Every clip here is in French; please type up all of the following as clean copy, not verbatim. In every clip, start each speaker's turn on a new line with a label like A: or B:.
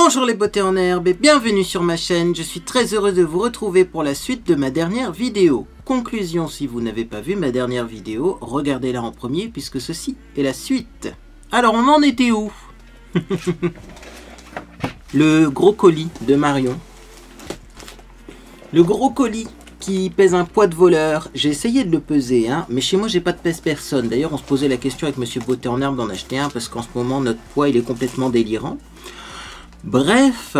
A: Bonjour les beautés en herbe et bienvenue sur ma chaîne. Je suis très heureux de vous retrouver pour la suite de ma dernière vidéo. Conclusion, si vous n'avez pas vu ma dernière vidéo, regardez-la en premier puisque ceci est la suite. Alors on en était où? Le gros colis de Marion. Le gros colis qui pèse un poids de voleur. J'ai essayé de le peser, hein, mais chez moi j'ai pas de pèse personne. D'ailleurs on se posait la question avec Monsieur Beauté en herbe d'en acheter un parce qu'en ce moment notre poids il est complètement délirant. Bref,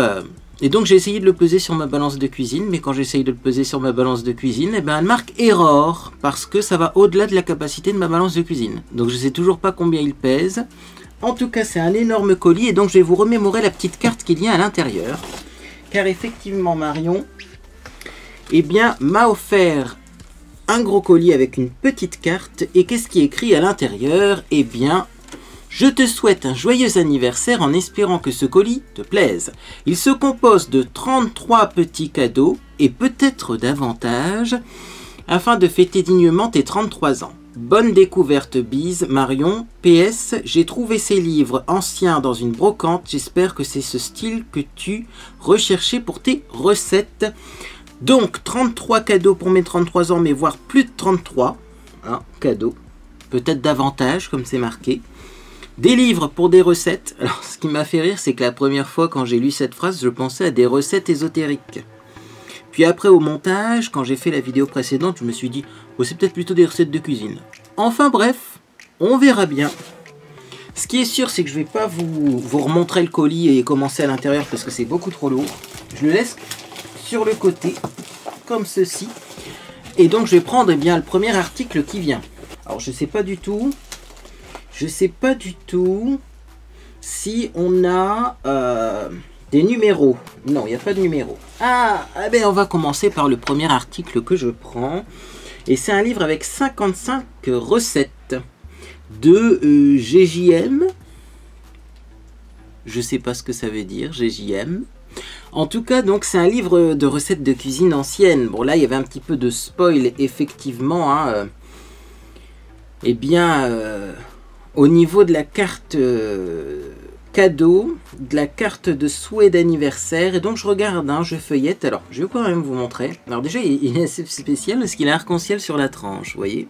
A: et donc j'ai essayé de le peser sur ma balance de cuisine, mais quand j'essaye de le peser sur ma balance de cuisine, eh ben, elle marque error, parce que ça va au-delà de la capacité de ma balance de cuisine. Donc je sais toujours pas combien il pèse. En tout cas, c'est un énorme colis, et donc je vais vous remémorer la petite carte qu'il y a à l'intérieur. Car effectivement, Marion, eh bien, m'a offert un gros colis avec une petite carte, et qu'est-ce qui est écrit à l'intérieur? Eh bien... Je te souhaite un joyeux anniversaire en espérant que ce colis te plaise. Il se compose de 33 petits cadeaux et peut-être davantage afin de fêter dignement tes 33 ans. Bonne découverte, bise, Marion. PS, j'ai trouvé ces livres anciens dans une brocante. J'espère que c'est ce style que tu recherchais pour tes recettes. Donc, 33 cadeaux pour mes 33 ans, mais voire plus de 33 hein, cadeaux. Peut-être davantage, comme c'est marqué. Des livres pour des recettes. Alors, ce qui m'a fait rire, c'est que la première fois, quand j'ai lu cette phrase, je pensais à des recettes ésotériques. Puis après, au montage, quand j'ai fait la vidéo précédente, je me suis dit, oh, c'est peut-être plutôt des recettes de cuisine. Enfin bref, on verra bien. Ce qui est sûr, c'est que je ne vais pas vous remontrer le colis et commencer à l'intérieur parce que c'est beaucoup trop lourd. Je le laisse sur le côté, comme ceci. Et donc, je vais prendre eh bien, le premier article qui vient. Alors, je ne sais pas du tout... Je ne sais pas du tout si on a des numéros. Non, il n'y a pas de numéro. Ah, ben on va commencer par le premier article que je prends. Et c'est un livre avec 55 recettes de GJM. Je ne sais pas ce que ça veut dire, GJM. En tout cas, donc c'est un livre de recettes de cuisine ancienne. Bon, là, il y avait un petit peu de spoil, effectivement. Hein, eh bien... au niveau de la carte cadeau, de la carte de souhait d'anniversaire, et donc je regarde, hein, je feuillette, alors je vais quand même vous montrer. Alors déjà il est assez spécial parce qu'il a arc-en-ciel sur la tranche, vous voyez.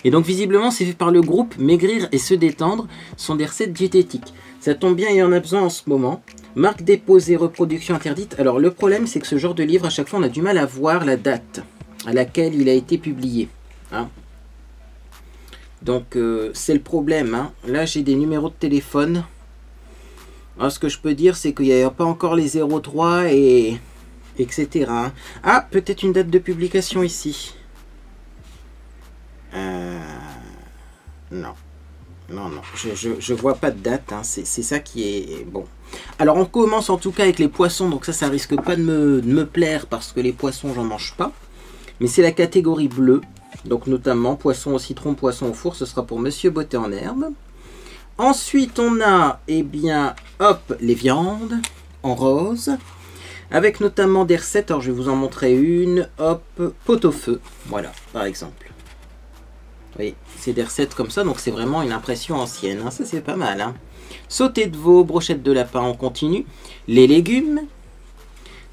A: Et donc visiblement c'est fait par le groupe Maigrir et se détendre, ce sont des recettes diététiques. Ça tombe bien, il y en a besoin en ce moment. Marque déposée, reproduction interdite. Alors le problème c'est que ce genre de livre, à chaque fois on a du mal à voir la date à laquelle il a été publié. Hein. Donc c'est le problème, hein. Là j'ai des numéros de téléphone. Alors ce que je peux dire c'est qu'il n'y a pas encore les 03 et etc. Hein. Ah, peut-être une date de publication ici. Non. Non, non, je vois pas de date, hein. C'est ça qui est bon. Alors on commence en tout cas avec les poissons, donc ça risque pas de me plaire parce que les poissons j'en mange pas. Mais c'est la catégorie bleue. Donc notamment poisson au citron, poisson au four, ce sera pour Monsieur Beauté en herbe. Ensuite on a, eh bien, hop, les viandes en rose. Avec notamment des recettes, alors je vais vous en montrer une, hop, pot-au-feu, voilà, par exemple. Vous voyez, c'est des recettes comme ça, donc c'est vraiment une impression ancienne, hein. Ça c'est pas mal. Hein. Sauté de veau, brochette de lapin, on continue. Les légumes.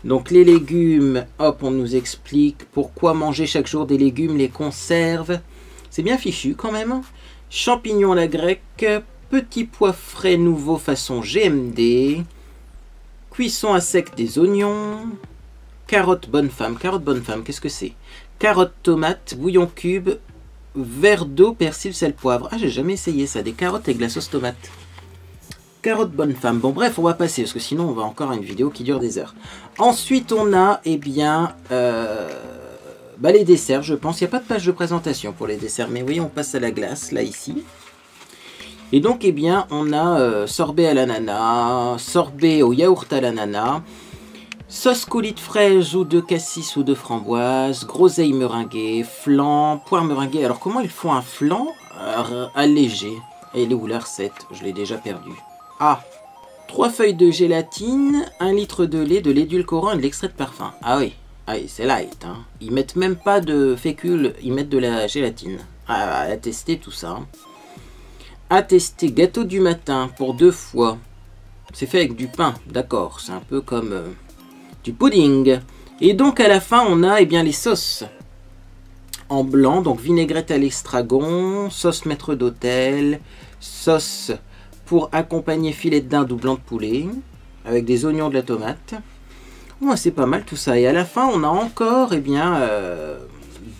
A: Donc les légumes, hop, on nous explique pourquoi manger chaque jour des légumes, les conserves. C'est bien fichu quand même. Champignons à la grecque, petits pois frais nouveaux façon GMD. Cuisson à sec des oignons. Carottes bonne femme, qu'est-ce que c'est? Carottes tomates, bouillon cube, verre d'eau, persil, sel, poivre. Ah, j'ai jamais essayé ça, des carottes avec de la sauce tomate. Carotte bonne femme. Bon bref, on va passer parce que sinon on va encore à une vidéo qui dure des heures. Ensuite on a eh bien les desserts, je pense. Il n'y a pas de page de présentation pour les desserts, mais oui, on passe à la glace là ici. Et donc eh bien on a sorbet à l'ananas, sorbet au yaourt à l'ananas, sauce coulis de fraise ou de cassis ou de framboise, groseille meringuée, flan, poire meringuée. Alors comment ils font un flan allégé? Elle est où la recette? Je l'ai déjà perdu. Ah, 3 feuilles de gélatine, 1 litre de lait d'édulcorant et de l'extrait de parfum. Ah oui, c'est light. Hein. Ils mettent même pas de fécule, ils mettent de la gélatine. Ah, à tester tout ça. À tester, gâteau du matin pour 2 fois. C'est fait avec du pain, d'accord. C'est un peu comme du pudding. Et donc à la fin, on a eh bien, les sauces en blanc. Donc vinaigrette à l'estragon, sauce maître d'hôtel, sauce pour accompagner filet de dinde ou blanc de poulet, avec des oignons, de la tomate. Ouais, c'est pas mal tout ça. Et à la fin, on a encore eh bien,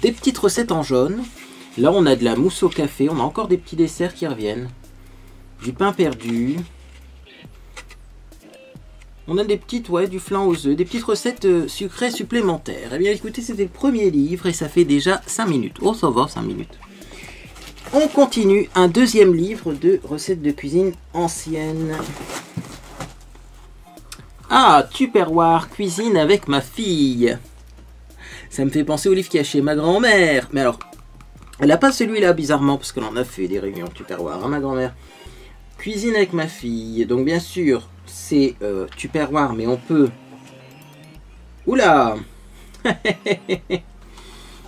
A: des petites recettes en jaune. Là, on a de la mousse au café. On a encore des petits desserts qui reviennent. Du pain perdu. On a des petites, ouais, du flan aux œufs, des petites recettes sucrées supplémentaires. Eh bien, écoutez, c'était le premier livre et ça fait déjà 5 minutes. Oh, ça va, 5 minutes. On continue un deuxième livre de recettes de cuisine anciennes. Ah, Tupperware, cuisine avec ma fille. Ça me fait penser au livre qu'il y a chez ma grand-mère. Mais alors, elle n'a pas celui-là, bizarrement, parce qu'elle en a fait des réunions Tupperware, hein, ma grand-mère. Cuisine avec ma fille. Donc, bien sûr, c'est Tupperware, mais on peut... Oula.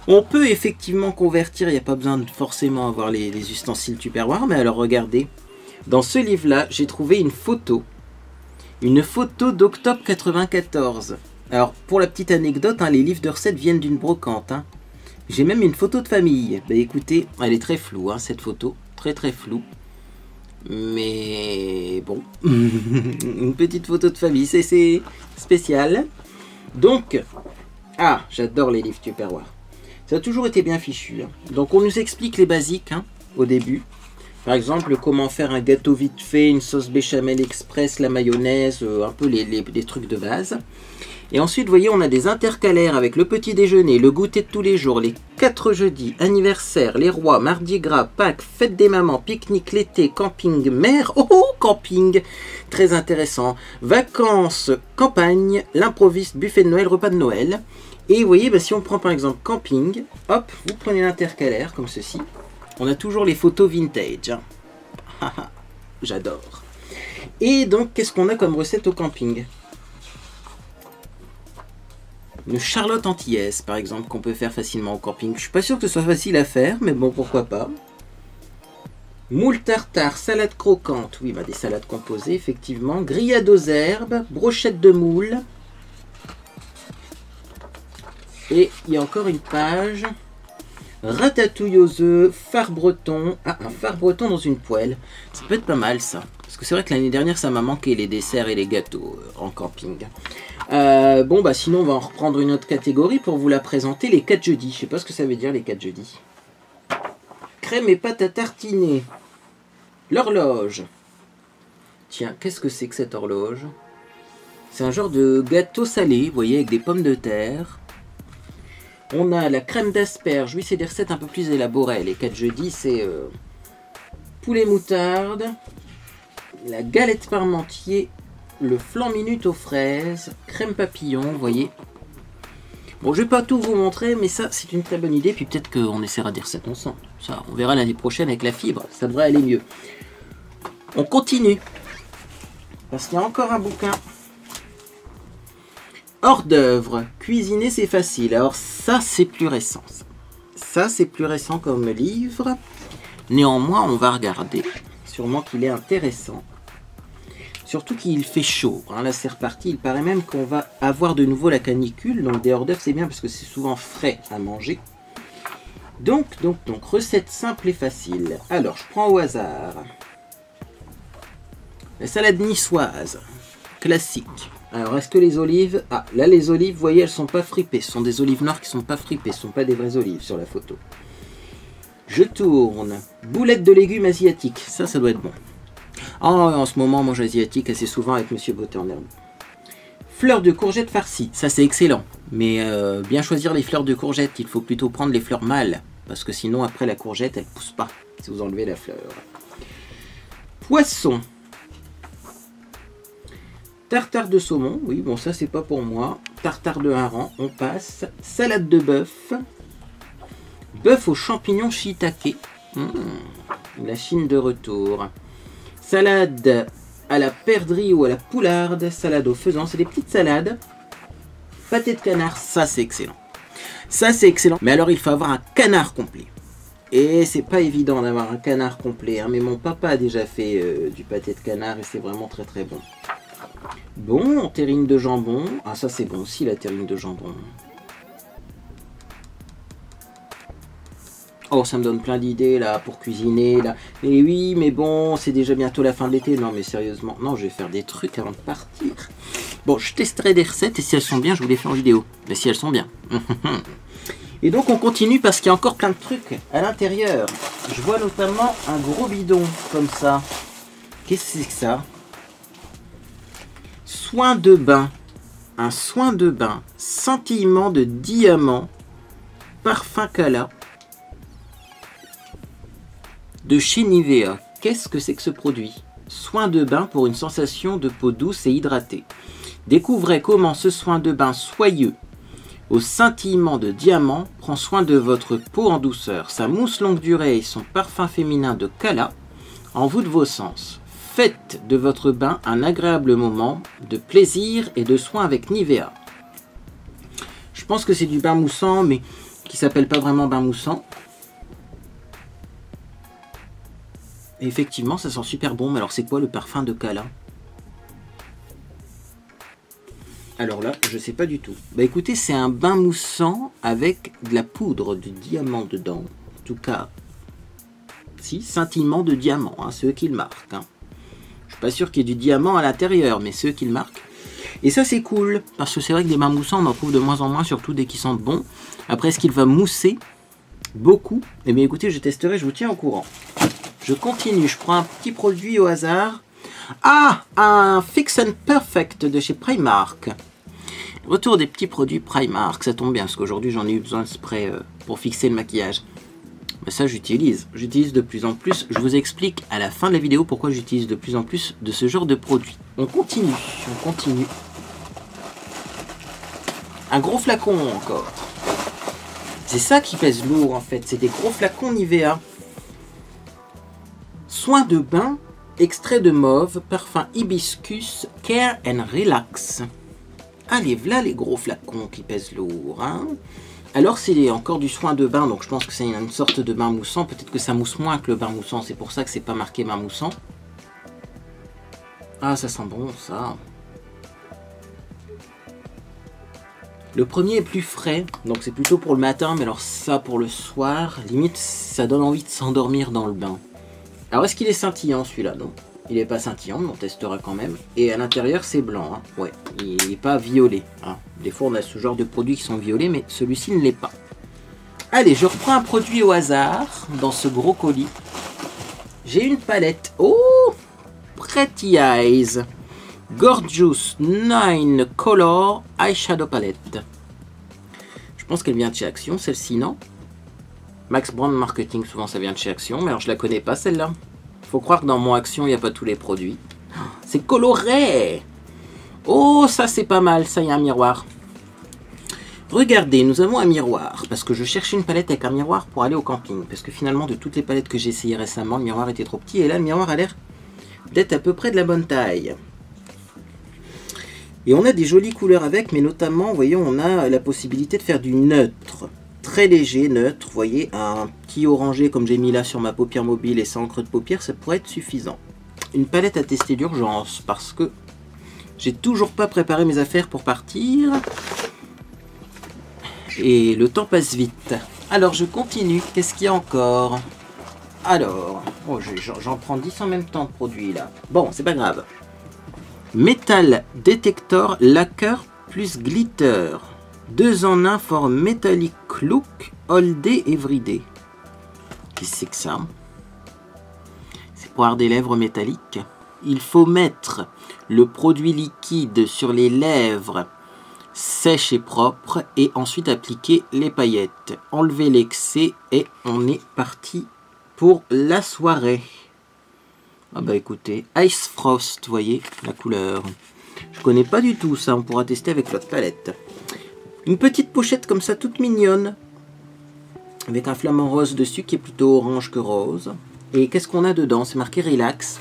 A: On peut effectivement convertir, il n'y a pas besoin de forcément avoir les ustensiles Tupperware, mais alors regardez, dans ce livre-là, j'ai trouvé une photo d'octobre 94. Alors, pour la petite anecdote, hein, les livres de recettes viennent d'une brocante. Hein. J'ai même une photo de famille. Bah écoutez, elle est très floue, hein, cette photo, très très floue. Mais bon, une petite photo de famille, c'est spécial. Donc, ah, j'adore les livres Tupperware. Ça a toujours été bien fichu. Hein. Donc on nous explique les basiques hein, au début. Par exemple, comment faire un gâteau vite fait, une sauce béchamel express, la mayonnaise, un peu les trucs de base. Et ensuite, vous voyez, on a des intercalaires avec le petit déjeuner, le goûter de tous les jours, les 4 jeudis, anniversaire, les rois, mardi gras, Pâques, fête des mamans, pique-nique l'été, camping, mer, oh, camping, très intéressant, vacances, campagne, l'improviste, buffet de Noël, repas de Noël. Et vous voyez, bah, si on prend par exemple camping, hop, vous prenez l'intercalaire comme ceci. On a toujours les photos vintage. Hein. J'adore. Et donc, qu'est-ce qu'on a comme recette au camping? Une charlotte antillaise, par exemple, qu'on peut faire facilement au camping. Je suis pas sûr que ce soit facile à faire, mais bon, pourquoi pas. Moule tartare, salade croquante. Oui, bah, des salades composées, effectivement. Grillade aux herbes, brochette de moule. Et il y a encore une page. Ratatouille aux œufs, phare breton. Ah, un phare breton dans une poêle. Ça peut être pas mal, ça. Parce que c'est vrai que l'année dernière, ça m'a manqué, les desserts et les gâteaux en camping. Bon, bah sinon, on va en reprendre une autre catégorie pour vous la présenter. Les 4 jeudis. Je sais pas ce que ça veut dire, les 4 jeudis. Crème et pâte à tartiner. L'horloge. Tiens, qu'est-ce que c'est que cette horloge? C'est un genre de gâteau salé, vous voyez, avec des pommes de terre. On a la crème d'asperges. Oui, c'est des recettes un peu plus élaborées. Les 4 jeudis, c'est poulet moutarde, la galette parmentier, le flan minute aux fraises, crème papillon, vous voyez. Bon, je vais pas tout vous montrer, mais ça, c'est une très bonne idée. Puis peut-être qu'on essaiera des recettes ensemble. Ça, on verra l'année prochaine avec la fibre. Ça devrait aller mieux. On continue. Parce qu'il y a encore un bouquin. Hors d'œuvre, cuisiner c'est facile. Alors ça c'est plus récent. Ça c'est plus récent comme livre. Néanmoins on va regarder. Sûrement qu'il est intéressant. Surtout qu'il fait chaud. Hein. Là c'est reparti. Il paraît même qu'on va avoir de nouveau la canicule. Donc des hors d'œuvre c'est bien parce que c'est souvent frais à manger. Donc, recette simple et facile. Alors je prends au hasard. La salade niçoise. Classique. Alors, est-ce que les olives... Ah, là, les olives, vous voyez, elles sont pas fripées. Ce sont des olives noires qui sont pas fripées. Ce ne sont pas des vraies olives sur la photo. Je tourne. Boulettes de légumes asiatiques. Ça doit être bon. Ah, en ce moment, on mange asiatique assez souvent avec Monsieur Beauté en herbe. Fleurs de courgettes farcies. Ça, c'est excellent. Mais bien choisir les fleurs de courgettes. Il faut plutôt prendre les fleurs mâles. Parce que sinon, après, la courgette, elle pousse pas. Si vous enlevez la fleur. Poisson. Tartare de saumon, oui, bon ça c'est pas pour moi. Tartare de hareng, on passe. Salade de bœuf. Bœuf aux champignons shiitake. La Chine de retour. Salade à la perdrix ou à la poularde. Salade au faisan, c'est des petites salades. Pâté de canard, ça c'est excellent. Ça c'est excellent. Mais alors il faut avoir un canard complet. Et c'est pas évident d'avoir un canard complet. Hein, mais mon papa a déjà fait du pâté de canard et c'est vraiment très très bon. Bon, terrine de jambon. Ah, ça c'est bon aussi, la terrine de jambon. Oh, ça me donne plein d'idées là pour cuisiner là. Et oui, mais bon, c'est déjà bientôt la fin de l'été. Non, mais sérieusement, non, je vais faire des trucs avant de partir. Bon, je testerai des recettes et si elles sont bien, je vous les fais en vidéo. Mais si elles sont bien. Et donc on continue parce qu'il y a encore plein de trucs à l'intérieur. Je vois notamment un gros bidon comme ça. Qu'est-ce que c'est que ça? Soin de bain. Un soin de bain. Scintillement de diamant. Parfum Cala. De chez Nivea. Qu'est-ce que c'est que ce produit? Soin de bain pour une sensation de peau douce et hydratée. Découvrez comment ce soin de bain soyeux au scintillement de diamant prend soin de votre peau en douceur. Sa mousse longue durée et son parfum féminin de Cala envoûtent vos sens. Faites de votre bain un agréable moment de plaisir et de soin avec Nivea. Je pense que c'est du bain moussant, mais qui s'appelle pas vraiment bain moussant. Et effectivement, ça sent super bon. Mais alors, c'est quoi le parfum de Cala? Alors là, je sais pas du tout. Bah écoutez, c'est un bain moussant avec de la poudre de diamant dedans. En tout cas, si, scintillement de diamant, hein, ceux qui le marquent. Hein. Je suis pas sûr qu'il y ait du diamant à l'intérieur, mais ceux qui le marquent. Et ça, c'est cool, parce que c'est vrai que des bains moussants, on en trouve de moins en moins, surtout dès qu'ils sentent bon. Après, est-ce qu'il va mousser beaucoup? Eh bien écoutez, je testerai, je vous tiens au courant. Je continue, je prends un petit produit au hasard. Ah, un Fix and Perfect de chez Primark. Retour des petits produits Primark, ça tombe bien parce qu'aujourd'hui j'en ai eu besoin de spray pour fixer le maquillage. Mais ça j'utilise de plus en plus. Je vous explique à la fin de la vidéo pourquoi j'utilise de plus en plus de ce genre de produits. On continue. Un gros flacon encore. C'est ça qui pèse lourd en fait, c'est des gros flacons Nivea. Soin de bain, extrait de mauve, parfum hibiscus, care and relax. Allez, voilà les gros flacons qui pèsent lourd. Hein. Alors c'est encore du soin de bain, donc je pense que c'est une sorte de bain moussant. Peut-être que ça mousse moins que le bain moussant, c'est pour ça que c'est pas marqué bain moussant. Ah, ça sent bon ça. Le premier est plus frais, donc c'est plutôt pour le matin, mais alors ça pour le soir, limite ça donne envie de s'endormir dans le bain. Alors est-ce qu'il est scintillant celui-là? Non, il n'est pas scintillant, mais on testera quand même. Et à l'intérieur c'est blanc, hein. Ouais, il n'est pas violet. Hein. Des fois on a ce genre de produits qui sont violets, mais celui-ci ne l'est pas. Allez, je reprends un produit au hasard dans ce gros colis. J'ai une palette. Oh, Pretty Eyes. Gorgeous 9 Color Eyeshadow Palette. Je pense qu'elle vient de chez Action, celle-ci, non? Max Brand Marketing, souvent ça vient de chez Action, mais alors je la connais pas celle-là. Faut croire que dans mon Action, il n'y a pas tous les produits. C'est coloré! Oh, ça c'est pas mal, ça y a un miroir. Regardez, nous avons un miroir, parce que je cherchais une palette avec un miroir pour aller au camping. Parce que finalement, de toutes les palettes que j'ai essayées récemment, le miroir était trop petit, et là le miroir a l'air d'être à peu près de la bonne taille. Et on a des jolies couleurs avec, mais notamment, vous voyez, on a la possibilité de faire du neutre. Très léger, neutre, vous voyez, un petit orangé comme j'ai mis là sur ma paupière mobile et sans creux de paupière, ça pourrait être suffisant. Une palette à tester d'urgence, parce que j'ai toujours pas préparé mes affaires pour partir. Et le temps passe vite. Alors je continue, qu'est-ce qu'il y a encore? Alors, oh, j'en prends 10 en même temps de produits là. Bon, c'est pas grave. Metal Detector Lacquer plus Glitter. 2 en 1 for Metallic Look All Day Everyday. Qu'est-ce que c'est que ça? C'est pour avoir des lèvres métalliques. Il faut mettre le produit liquide sur les lèvres sèches et propres et ensuite appliquer les paillettes. Enlever l'excès et on est parti pour la soirée. Ah bah écoutez, Ice Frost, vous voyez la couleur. Je connais pas du tout ça, on pourra tester avec l'autre palette. Une petite pochette comme ça, toute mignonne. Avec un flamant rose dessus qui est plutôt orange que rose. Et qu'est-ce qu'on a dedans? C'est marqué Relax.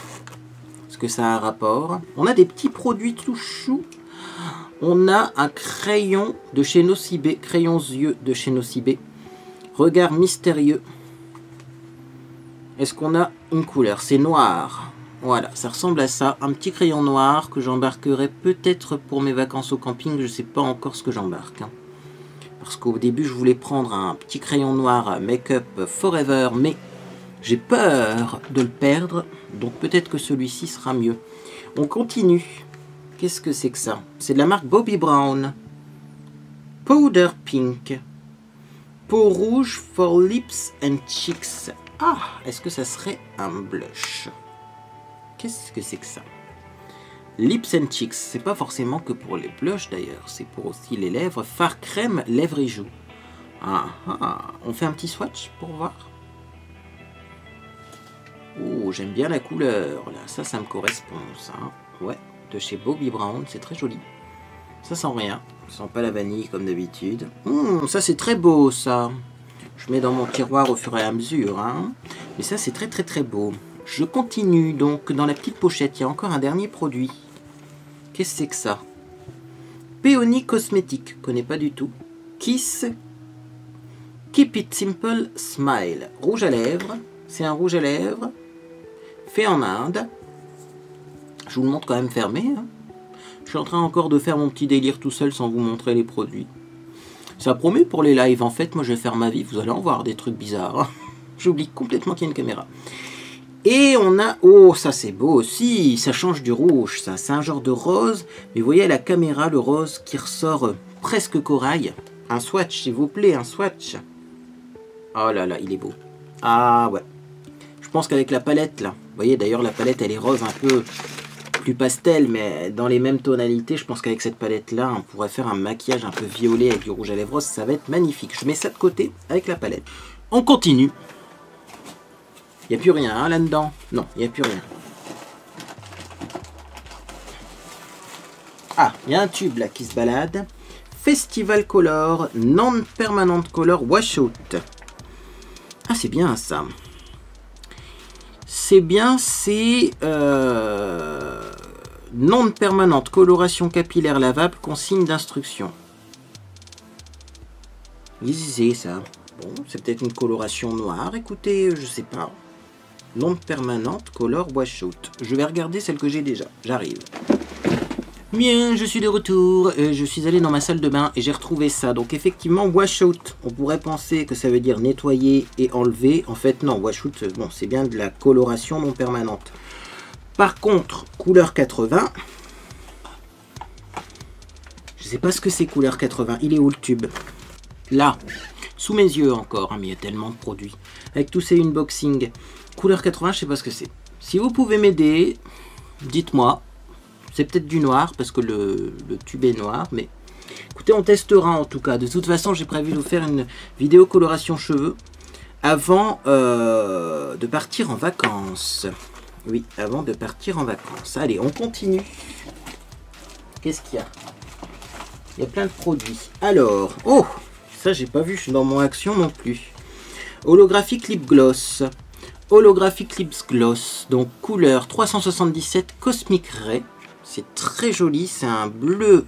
A: Est-ce que ça a un rapport? On a des petits produits tout choux. On a un crayon de chez Nocibé. Crayons yeux de chez Nocibé. Regard mystérieux. Est-ce qu'on a une couleur? C'est noir. Voilà, ça ressemble à ça. Un petit crayon noir que j'embarquerai peut-être pour mes vacances au camping. Je ne sais pas encore ce que j'embarque. Hein. Parce qu'au début, je voulais prendre un petit crayon noir Make-up Forever, mais j'ai peur de le perdre. Donc peut-être que celui-ci sera mieux. On continue. Qu'est-ce que c'est que ça? C'est de la marque Bobbi Brown. Powder Pink. Peau rouge for lips and cheeks. Ah, est-ce que ça serait un blush? Qu'est-ce que c'est que ça? Lips and cheeks, c'est pas forcément que pour les blushs d'ailleurs, c'est pour aussi les lèvres. Fard crème, lèvres et joues. Ah, ah. On fait un petit swatch pour voir. Oh, j'aime bien la couleur là, ça me correspond ça. Ouais, de chez Bobbi Brown, c'est très joli. Ça sent rien, ça sent pas la vanille comme d'habitude. Ça c'est très beau ça. Je mets dans mon tiroir au fur et à mesure. Hein. Mais ça c'est très très très beau. Je continue donc dans la petite pochette, il y a encore un dernier produit. Qu'est-ce que c'est que ça? Peony Cosmétique, connais pas du tout. Kiss Keep It Simple Smile. Rouge à lèvres, c'est un rouge à lèvres fait en Inde. Je vous le montre quand même fermé. Hein. Je suis en train encore de faire mon petit délire tout seul sans vous montrer les produits. Ça promet pour les lives. En fait, moi je vais faire ma vie. Vous allez en voir des trucs bizarres. Hein. J'oublie complètement qu'il y a une caméra. Et on a... Oh, ça c'est beau aussi. Ça change du rouge, ça. C'est un genre de rose. Mais vous voyez à la caméra le rose qui ressort presque corail. Un swatch, s'il vous plaît. Un swatch. Oh là là, il est beau. Ah ouais. Je pense qu'avec la palette là. Vous voyez d'ailleurs la palette elle est rose un peu... plus pastel, mais dans les mêmes tonalités. Je pense qu'avec cette palette là on pourrait faire un maquillage un peu violet avec du rouge à lèvres rose, ça va être magnifique. Je mets ça de côté avec la palette. On continue. Il n'y a plus rien hein, là-dedans. Non, il n'y a plus rien. Ah, il y a un tube là qui se balade. Festival Color Non Permanent Color Wash Out. Ah, c'est bien ça. C'est bien, c'est non permanente, coloration capillaire lavable, consigne d'instruction. Lisez ça. Bon, c'est peut-être une coloration noire, écoutez, je sais pas. Non permanente, color wash out. Je vais regarder celle que j'ai déjà, j'arrive. Bien, je suis de retour, je suis allé dans ma salle de bain et j'ai retrouvé ça. Donc effectivement, wash out, on pourrait penser que ça veut dire nettoyer et enlever. En fait non, wash out, bon, c'est bien de la coloration non permanente. Par contre, couleur 80, je sais pas ce que c'est couleur 80, il est où le tube? Là, sous mes yeux encore, hein, mais il y a tellement de produits. Avec tous ces unboxings, couleur 80, je sais pas ce que c'est. Si vous pouvez m'aider, dites-moi. C'est peut-être du noir parce que le tube est noir, mais écoutez, on testera en tout cas. De toute façon, j'ai prévu de vous faire une vidéo coloration cheveux avant de partir en vacances. Oui, avant de partir en vacances. Allez, on continue. Qu'est-ce qu'il y a? Il y a plein de produits. Alors, oh, ça j'ai pas vu dans mon action non plus. Holographic Lip Gloss. Holographic Lip Gloss. Donc couleur 377 Cosmic Ray. C'est très joli, c'est un bleu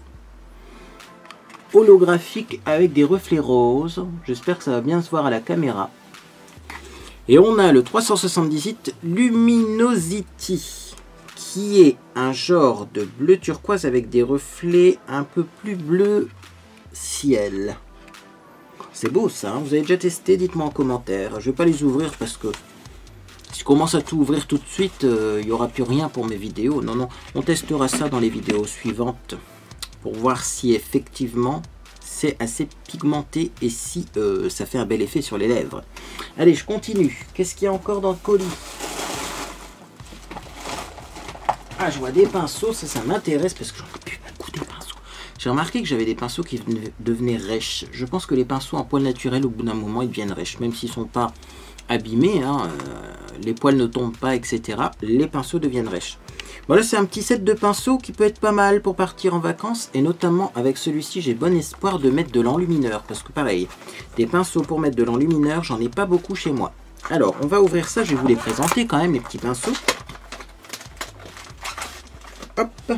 A: holographique avec des reflets roses. J'espère que ça va bien se voir à la caméra. Et on a le 378 Luminosity, qui est un genre de bleu turquoise avec des reflets un peu plus bleu ciel. C'est beau ça, hein, vous avez déjà testé, dites-moi en commentaire. Je ne vais pas les ouvrir parce que si je commence à tout ouvrir tout de suite, il n'y aura plus rien pour mes vidéos. Non, non, on testera ça dans les vidéos suivantes pour voir si effectivement c'est assez pigmenté et si ça fait un bel effet sur les lèvres. Allez, je continue. Qu'est-ce qu'il y a encore dans le colis? Ah, je vois des pinceaux, ça m'intéresse parce que j'en ai plus beaucoup des pinceaux. J'ai remarqué que j'avais des pinceaux qui devenaient rêches. Je pense que les pinceaux en poils naturels, au bout d'un moment, ils deviennent rêches, même s'ils ne sont pas abîmés, hein, les poils ne tombent pas, etc. Les pinceaux deviennent rêches. Voilà, c'est un petit set de pinceaux qui peut être pas mal pour partir en vacances. Et notamment avec celui-ci, j'ai bon espoir de mettre de l'enlumineur. Parce que pareil, des pinceaux pour mettre de l'enlumineur, j'en ai pas beaucoup chez moi. Alors, on va ouvrir ça. Je vais vous les présenter quand même, les petits pinceaux. Hop.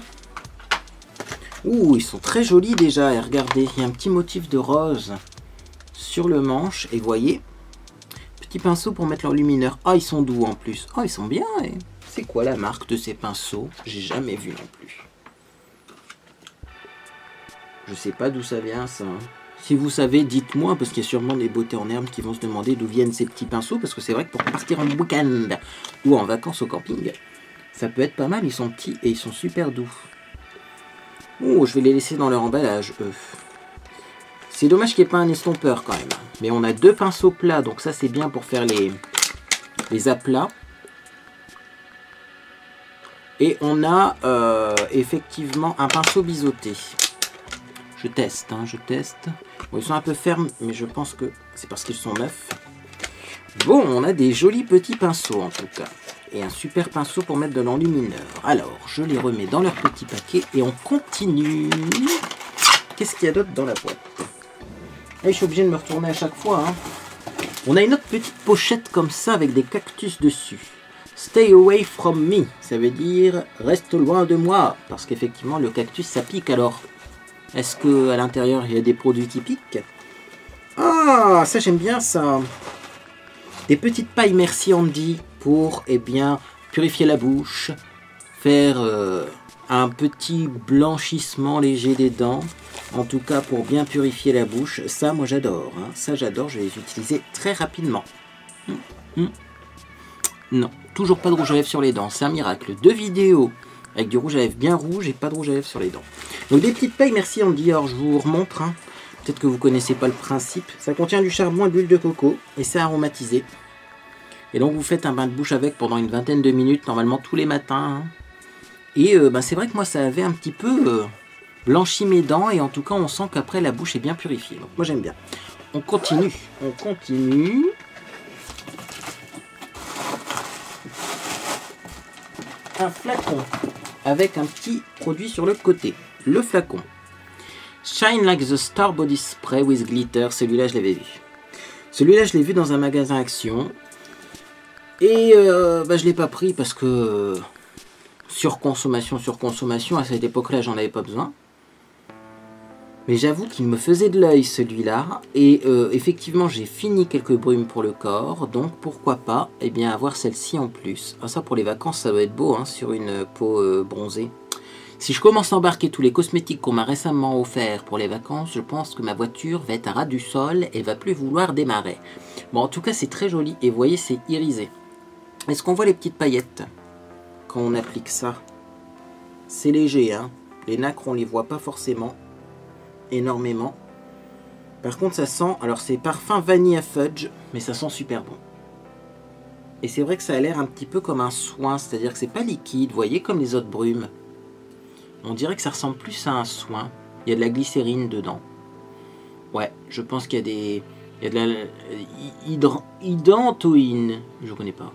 A: Ouh, ils sont très jolis déjà. Et regardez, il y a un petit motif de rose sur le manche. Et voyez, petits pinceaux pour mettre l'enlumineur. Ah, ils sont doux en plus. Ah, ils sont bien. Eh. C'est quoi la marque de ces pinceaux? J'ai jamais vu non plus. Je sais pas d'où ça vient ça. Si vous savez, dites-moi, parce qu'il y a sûrement des beautés en herbe qui vont se demander d'où viennent ces petits pinceaux, parce que c'est vrai que pour partir en week-end ou en vacances au camping, ça peut être pas mal. Ils sont petits et ils sont super doux. Oh, je vais les laisser dans leur emballage, eux. C'est dommage qu'il n'y ait pas un estompeur quand même. Mais on a 2 pinceaux plats, donc ça c'est bien pour faire les aplats. Et on a effectivement un pinceau biseauté. Je teste, hein, je teste. Bon, ils sont un peu fermes, mais je pense que c'est parce qu'ils sont neufs. Bon, on a des jolis petits pinceaux en tout cas. Et un super pinceau pour mettre de l'enlumineur. Alors, je les remets dans leur petit paquet et on continue. Qu'est-ce qu'il y a d'autre dans la boîte? Et je suis obligé de me retourner à chaque fois. Hein. On a une autre petite pochette comme ça avec des cactus dessus. Stay away from me. Ça veut dire reste loin de moi. Parce qu'effectivement, le cactus, ça pique alors. Est-ce qu'à l'intérieur, il y a des produits qui piquent? Ah, ça j'aime bien ça. Des petites pailles Merci Andy pour, eh bien, purifier la bouche. Faire un petit blanchissement léger des dents. En tout cas, pour bien purifier la bouche. Ça, moi j'adore. Hein. Ça, j'adore. Je vais les utiliser très rapidement. Non, toujours pas de rouge à lèvres sur les dents. C'est un miracle. 2 vidéos avec du rouge à lèvres bien rouge et pas de rouge à lèvres sur les dents. Donc des petites pailles Merci Andy. Alors je vous remontre. Hein. Peut-être que vous connaissez pas le principe. Ça contient du charbon et de l'huile de coco. Et c'est aromatisé. Et donc vous faites un bain de bouche avec pendant une vingtaine de minutes. Normalement tous les matins. Hein. Et c'est vrai que moi ça avait un petit peu blanchi mes dents. Et en tout cas on sent qu'après la bouche est bien purifiée. Donc moi j'aime bien. On continue. On continue. Un flacon avec un petit produit sur le côté. Le flacon. Shine Like the Star Body Spray with Glitter. Celui-là, je l'avais vu. Celui-là, je l'ai vu dans un magasin Action. Et je ne l'ai pas pris parce que surconsommation. À cette époque-là, j'en avais pas besoin. Mais j'avoue qu'il me faisait de l'œil celui-là. Et effectivement, j'ai fini quelques brumes pour le corps. Donc pourquoi pas avoir celle-ci en plus. Ah, ça pour les vacances, ça doit être beau hein, sur une peau bronzée. Si je commence à embarquer tous les cosmétiques qu'on m'a récemment offerts pour les vacances, je pense que ma voiture va être à ras du sol et va plus vouloir démarrer. Bon, en tout cas, c'est très joli. Et vous voyez, c'est irisé. Est-ce qu'on voit les petites paillettes quand on applique ça? C'est léger, hein. Les nacres, on les voit pas forcément énormément. Par contre, ça sent... Alors, c'est parfum vanilla fudge, mais ça sent super bon. Et c'est vrai que ça a l'air un petit peu comme un soin, c'est-à-dire que c'est pas liquide, vous voyez, comme les autres brumes. On dirait que ça ressemble plus à un soin. Il y a de la glycérine dedans. Ouais, je pense qu'il y a des... Il y a de la... Hydantoïne. Je connais pas.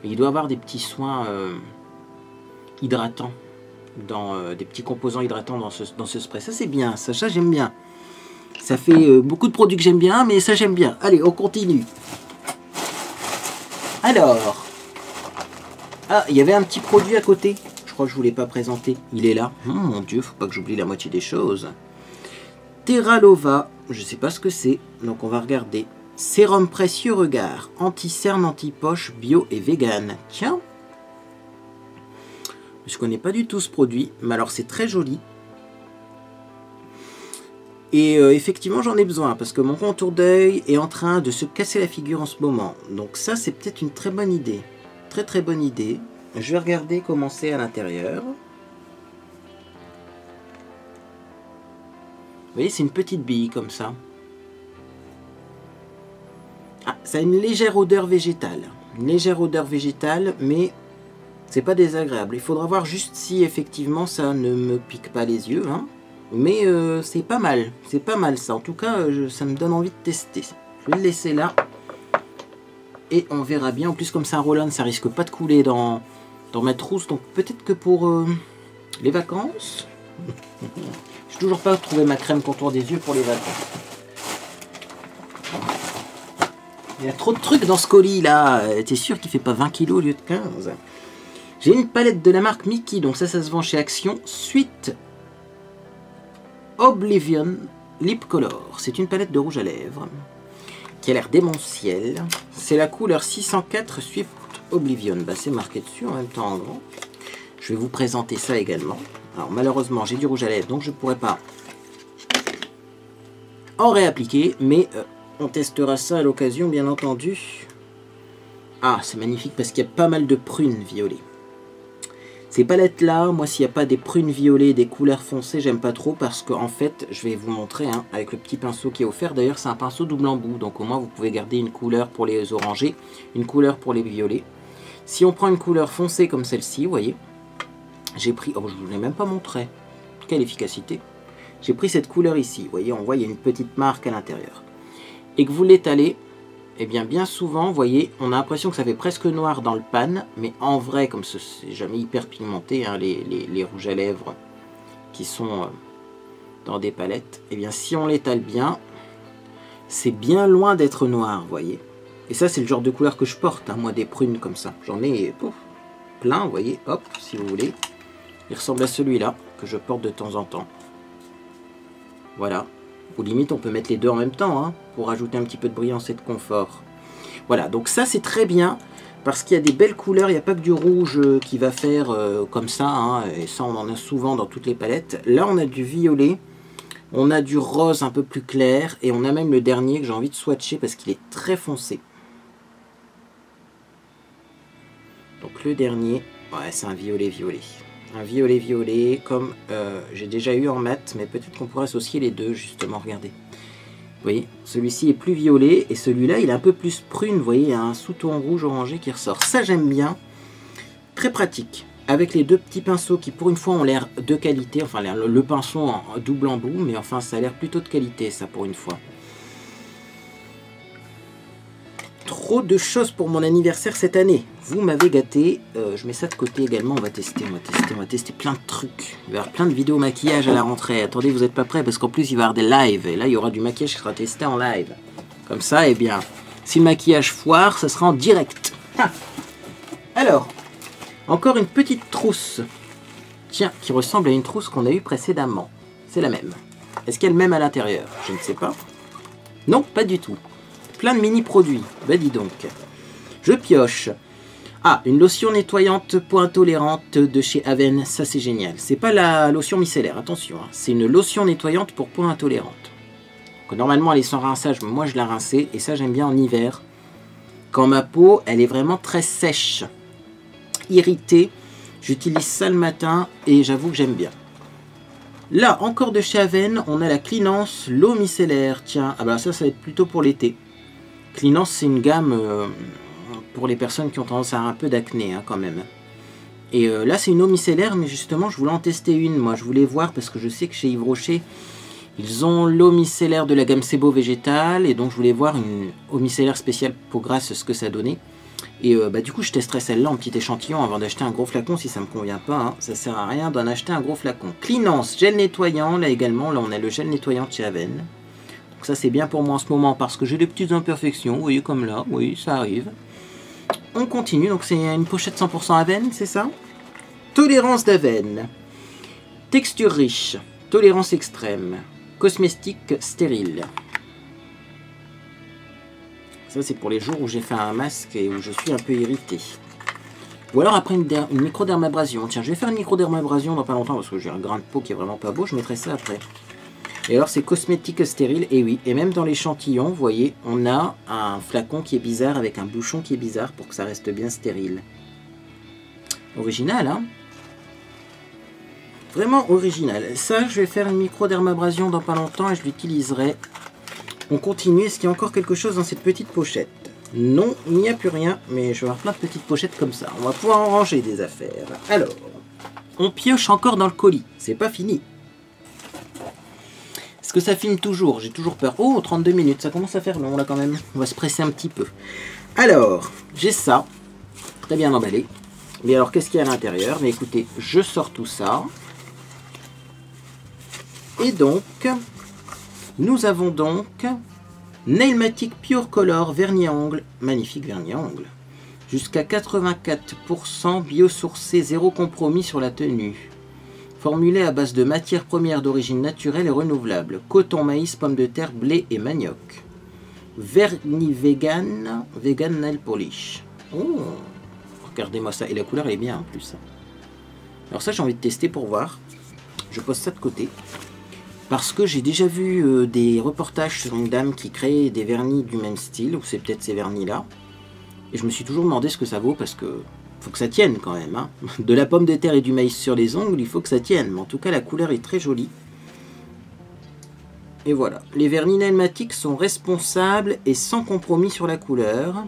A: Mais il doit y avoir des petits soins hydratants. Des petits composants hydratants dans ce spray. Ça, c'est bien. Ça j'aime bien. Ça fait beaucoup de produits que j'aime bien, mais ça, j'aime bien. Allez, on continue. Alors... Ah, il y avait un petit produit à côté. Je crois que je ne vous l'ai pas présenté. Il est là. Oh, mon Dieu, faut pas que j'oublie la moitié des choses. Terralova, je ne sais pas ce que c'est, donc on va regarder. Sérum précieux regard, anti-cerne, anti-poche, bio et vegan. Tiens, je connais pas du tout ce produit, mais alors c'est très joli. Et effectivement, j'en ai besoin parce que mon contour d'œil est en train de se casser la figure en ce moment. Donc ça, c'est peut-être une très bonne idée. Très très bonne idée. Je vais regarder comment c'est à l'intérieur. Vous voyez, c'est une petite bille comme ça. Ah, ça a une légère odeur végétale. Une légère odeur végétale, mais c'est pas désagréable. Il faudra voir juste si effectivement ça ne me pique pas les yeux. Hein. Mais c'est pas mal. C'est pas mal ça. En tout cas, ça me donne envie de tester. Je vais le laisser là. Et on verra bien. En plus, comme c'est un roll-on, ça risque pas de couler dans ma trousse. Donc peut-être que pour les vacances... J'ai toujours pas trouvé ma crème contour des yeux pour les vacances. Il y a trop de trucs dans ce colis là. T'es sûr qu'il fait pas 20 kg au lieu de 15? J'ai une palette de la marque Mickey. Donc ça se vend chez Action. Sweet Oblivion Lip Color. C'est une palette de rouge à lèvres. qui a l'air démentiel. C'est la couleur 604 Swift Oblivion. Bah, c'est marqué dessus en même temps en grand. Je vais vous présenter ça également. Alors malheureusement j'ai du rouge à lèvres donc je ne pourrai pas en réappliquer, mais on testera ça à l'occasion bien entendu. Ah, c'est magnifique parce qu'il y a pas mal de prunes violettes. Ces palettes là, moi s'il n'y a pas des prunes violets, des couleurs foncées, j'aime pas trop parce qu'en fait, je vais vous montrer hein, avec le petit pinceau qui est offert. D'ailleurs c'est un pinceau double embout, donc au moins vous pouvez garder une couleur pour les orangés, une couleur pour les violets. Si on prend une couleur foncée comme celle-ci, vous voyez, j'ai pris, oh je vous l'ai même pas montré, quelle efficacité. J'ai pris cette couleur ici, vous voyez, on voit il y a une petite marque à l'intérieur. Et que vous l'étalez, et bien souvent, vous voyez, on a l'impression que ça fait presque noir dans le pan, mais en vrai, comme c'est jamais hyper pigmenté, hein, les rouges à lèvres qui sont dans des palettes, et bien si on l'étale bien, c'est bien loin d'être noir, vous voyez. Et ça, c'est le genre de couleur que je porte, hein, moi, des prunes comme ça. J'en ai pouf, plein, vous voyez, hop, si vous voulez. Il ressemble à celui-là, que je porte de temps en temps. Voilà. Ou limite, on peut mettre les deux en même temps, hein, pour rajouter un petit peu de brillance et de confort. Voilà, donc ça, c'est très bien, parce qu'il y a des belles couleurs. Il n'y a pas que du rouge qui va faire comme ça, hein, et ça, on en a souvent dans toutes les palettes. Là, on a du violet, on a du rose un peu plus clair, et on a même le dernier que j'ai envie de swatcher, parce qu'il est très foncé. Donc le dernier, ouais, c'est un violet-violet. Un violet-violet, comme j'ai déjà eu en mat, mais peut-être qu'on pourrait associer les deux, justement, regardez. Vous voyez, celui-ci est plus violet, et celui-là, il est un peu plus prune, vous voyez, il y a un sous-ton rouge orangé qui ressort. Ça, j'aime bien. Très pratique, avec les deux petits pinceaux qui, pour une fois, ont l'air de qualité. Enfin, le pinceau en double embout, mais enfin, ça a l'air plutôt de qualité, ça, pour une fois. Trop de choses pour mon anniversaire cette année. Vous m'avez gâté. Je mets ça de côté également. On va tester plein de trucs. Il va y avoir plein de vidéos maquillage à la rentrée. Attendez, vous n'êtes pas prêts parce qu'en plus il va y avoir des lives. Et là, il y aura du maquillage qui sera testé en live. Comme ça, eh bien, si le maquillage foire, ça sera en direct. Ah. Alors, encore une petite trousse. Tiens, qui ressemble à une trousse qu'on a eue précédemment. C'est la même. Est-ce qu'elle est même à l'intérieur? Je ne sais pas. Non, pas du tout. Plein de mini-produits. Bah dis donc. Je pioche. Ah, une lotion nettoyante peau intolérante de chez Aven. Ça, c'est génial. C'est pas la lotion micellaire, attention. Hein. C'est une lotion nettoyante pour peau intolérante. Donc, normalement, elle est sans rinçage, mais moi, je la rinçais. Et ça, j'aime bien en hiver. Quand ma peau, elle est vraiment très sèche, irritée. J'utilise ça le matin et j'avoue que j'aime bien. Là, encore de chez Aven, on a la Cleanance, l'eau micellaire. Tiens, ah bah ça va être plutôt pour l'été. Cleanance, c'est une gamme pour les personnes qui ont tendance à avoir un peu d'acné, hein, quand même. Et là, c'est une eau micellaire, mais justement, je voulais en tester une. Moi, je voulais voir, parce que je sais que chez Yves Rocher, ils ont l'eau micellaire de la gamme Sebo végétale, et donc je voulais voir une eau micellaire spéciale peau grasse, ce que ça donnait. Et bah, du coup, je testerai celle-là en petit échantillon avant d'acheter un gros flacon, si ça ne me convient pas. Hein. Ça sert à rien d'en acheter un gros flacon. Cleanance, gel nettoyant, là également, là on a le gel nettoyant de chez Aven. Donc ça c'est bien pour moi en ce moment parce que j'ai des petites imperfections, vous voyez comme là, oui ça arrive. On continue, donc c'est une pochette 100% Aven, c'est ça? Tolérance d'Aven. Texture riche, tolérance extrême, cosmétique stérile. Ça c'est pour les jours où j'ai fait un masque et où je suis un peu irrité. Ou alors après une microdermabrasion. Tiens, je vais faire une microdermabrasion dans pas longtemps parce que j'ai un grain de peau qui est vraiment pas beau, je mettrai ça après. Et alors c'est cosmétique stérile, et oui, et même dans l'échantillon, vous voyez, on a un flacon qui est bizarre avec un bouchon qui est bizarre pour que ça reste bien stérile. Original, hein? Vraiment original. Ça, je vais faire une microdermabrasion dans pas longtemps et je l'utiliserai. On continue, est-ce qu'il y a encore quelque chose dans cette petite pochette? Non, il n'y a plus rien, mais je vais avoir plein de petites pochettes comme ça. On va pouvoir en ranger des affaires. Alors, on pioche encore dans le colis, c'est pas fini. Est-ce que ça filme toujours? J'ai toujours peur. Oh, 32 minutes, ça commence à faire long là quand même. On va se presser un petit peu. Alors, j'ai ça. Très bien emballé. Mais alors, qu'est-ce qu'il y a à l'intérieur? Mais écoutez, je sors tout ça. Et donc, nous avons donc Nailmatic Pure Color vernis à ongles. Magnifique vernis à ongles. Jusqu'à 84% biosourcé, zéro compromis sur la tenue. Formulé à base de matières premières d'origine naturelle et renouvelable. Coton, maïs, pommes de terre, blé et manioc. Vernis vegan, vegan nail polish. Oh, regardez-moi ça. Et la couleur elle est bien en plus. Alors ça j'ai envie de tester pour voir. Je pose ça de côté. Parce que j'ai déjà vu des reportages sur une dame qui crée des vernis du même style. Ou c'est peut-être ces vernis là. Et je me suis toujours demandé ce que ça vaut parce que faut que ça tienne quand même. Hein. De la pomme de terre et du maïs sur les ongles, il faut que ça tienne. Mais en tout cas la couleur est très jolie. Et voilà, les vernis Nailmatic sont responsables et sans compromis sur la couleur.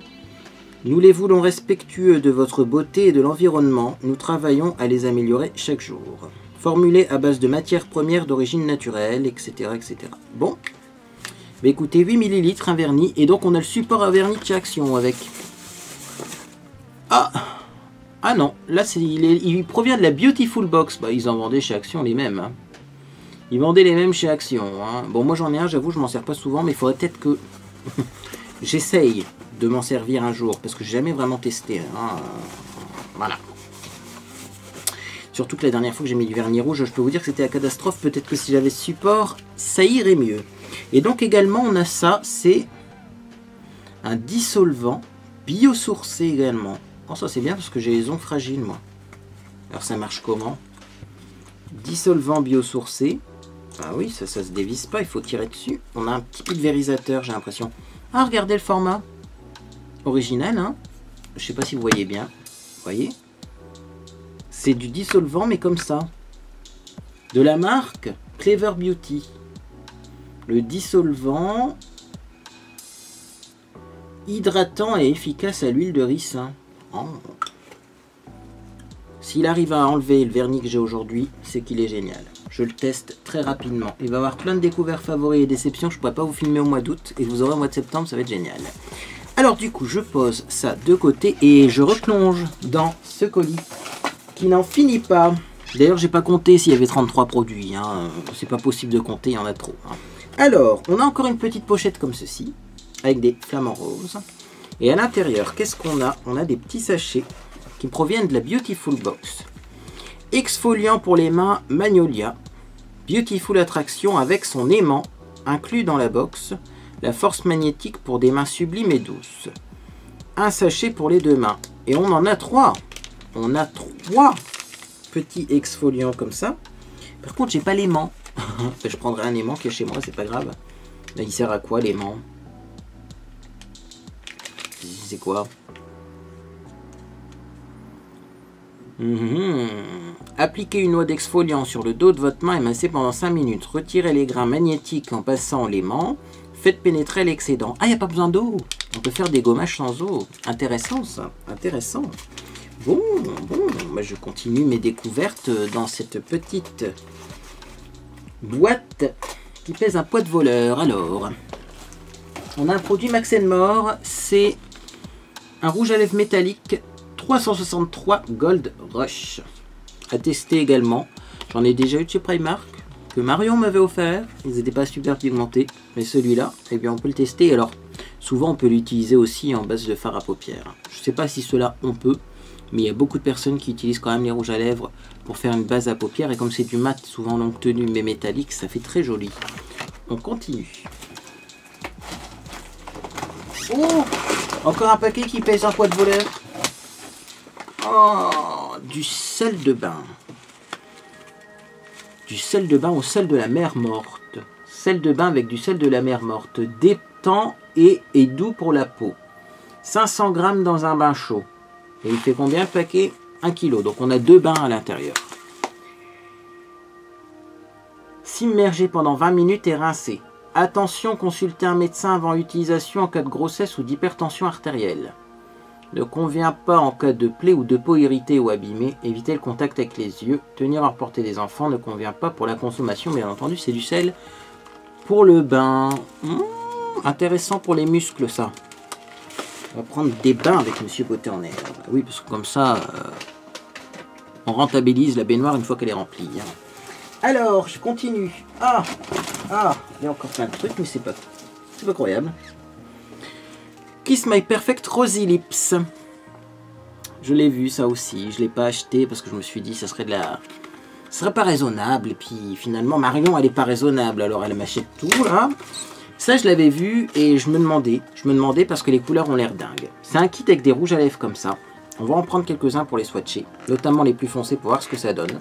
A: Nous les voulons respectueux de votre beauté et de l'environnement. Nous travaillons à les améliorer chaque jour. Formulés à base de matières premières d'origine naturelle, etc. etc. Bon, bah écoutez, 8 ml un vernis. Et donc on a le support à vernis de chez Action avec. Ah non, là il provient de la Beautiful Box. Bah, ils en vendaient chez Action les mêmes. Hein. Ils vendaient les mêmes chez Action. Hein. Bon, moi j'en ai un, j'avoue, je m'en sers pas souvent, mais il faudrait peut-être que j'essaye de m'en servir un jour, parce que j'ai jamais vraiment testé. Hein. Voilà. Surtout que la dernière fois que j'ai mis du vernis rouge, je peux vous dire que c'était la catastrophe. Peut-être que si j'avais ce support, ça irait mieux. Et donc également, on a ça, c'est un dissolvant biosourcé également. Oh, ça c'est bien parce que j'ai les ongles fragiles, moi. Alors ça marche comment? Dissolvant biosourcé. Ah oui, ça se dévisse pas, il faut tirer dessus. On a un petit pulvérisateur, j'ai l'impression. Ah, regardez le format. Original, hein. Je sais pas si vous voyez bien. Vous voyez? C'est du dissolvant, mais comme ça. De la marque Clever Beauty. Le dissolvant hydratant et efficace à l'huile de ricin. Oh. S'il arrive à enlever le vernis que j'ai aujourd'hui, c'est qu'il est génial. Je le teste très rapidement. Il va y avoir plein de découvertes favoris et déceptions. Je ne pourrais pas vous filmer au mois d'août et vous aurez au mois de septembre, ça va être génial. Alors du coup, je pose ça de côté et je replonge dans ce colis qui n'en finit pas. D'ailleurs, j'ai pas compté s'il y avait 33 produits. Hein. C'est pas possible de compter, il y en a trop. Hein. Alors, on a encore une petite pochette comme ceci, avec des flamants roses. Et à l'intérieur, qu'est-ce qu'on a? On a des petits sachets qui proviennent de la Beautiful Box. Exfoliant pour les mains Magnolia. Beautiful Attraction avec son aimant inclus dans la box. La force magnétique pour des mains sublimes et douces. Un sachet pour les deux mains. Et on en a 3. On a 3 petits exfoliants comme ça. Par contre, j'ai pas l'aimant. Je prendrai un aimant qui est chez moi, c'est pas grave. Là, il sert à quoi l'aimant? C'est quoi? Appliquez une eau d'exfoliant sur le dos de votre main et massez pendant 5 minutes. Retirez les grains magnétiques en passant l'aimant. Faites pénétrer l'excédent. Ah, il n'y a pas besoin d'eau. On peut faire des gommages sans eau. Intéressant ça. Intéressant. Bon. Moi, je continue mes découvertes dans cette petite boîte qui pèse un poids de voleur. Alors, on a un produit Max & More. C'est un rouge à lèvres métallique 363 Gold Rush. À tester également. J'en ai déjà eu de chez Primark, que Marion m'avait offert. Ils n'étaient pas super pigmentés. Mais celui-là, eh bien, on peut le tester. Alors, souvent, on peut l'utiliser aussi en base de fard à paupières. Je ne sais pas si cela on peut. Mais il y a beaucoup de personnes qui utilisent quand même les rouges à lèvres pour faire une base à paupières. Et comme c'est du mat, souvent longue tenue, mais métallique, ça fait très joli. On continue. Oh! Encore un paquet qui pèse un poids de voleur. Oh! Du sel de bain. Du sel de bain au sel de la mer morte. Sel de bain avec du sel de la mer morte. Détend et doux pour la peau. 500 g dans un bain chaud. Et il fait combien le paquet? 1 kg. Donc on a 2 bains à l'intérieur. S'immerger pendant 20 minutes et rincer. Attention, consultez un médecin avant utilisation en cas de grossesse ou d'hypertension artérielle. Ne convient pas en cas de plaie ou de peau irritée ou abîmée. Évitez le contact avec les yeux. Tenir à emporter des enfants ne convient pas pour la consommation. Bien entendu, c'est du sel pour le bain. Intéressant pour les muscles, ça. On va prendre des bains avec Monsieur Beauté en Herbe. Oui, parce que comme ça, on rentabilise la baignoire une fois qu'elle est remplie. Hein. Alors, je continue. Il y a encore plein de trucs, mais c'est pas croyable. Kiss My Perfect Rosy Lips. Je l'ai vu, ça aussi. Je ne l'ai pas acheté parce que je me suis dit, ça serait pas raisonnable. Et puis, finalement, Marion, elle n'est pas raisonnable. Alors, elle m'achète tout, là. Ça, je l'avais vu et je me demandais parce que les couleurs ont l'air dingues. C'est un kit avec des rouges à lèvres comme ça. On va en prendre quelques-uns pour les swatcher, notamment les plus foncés pour voir ce que ça donne.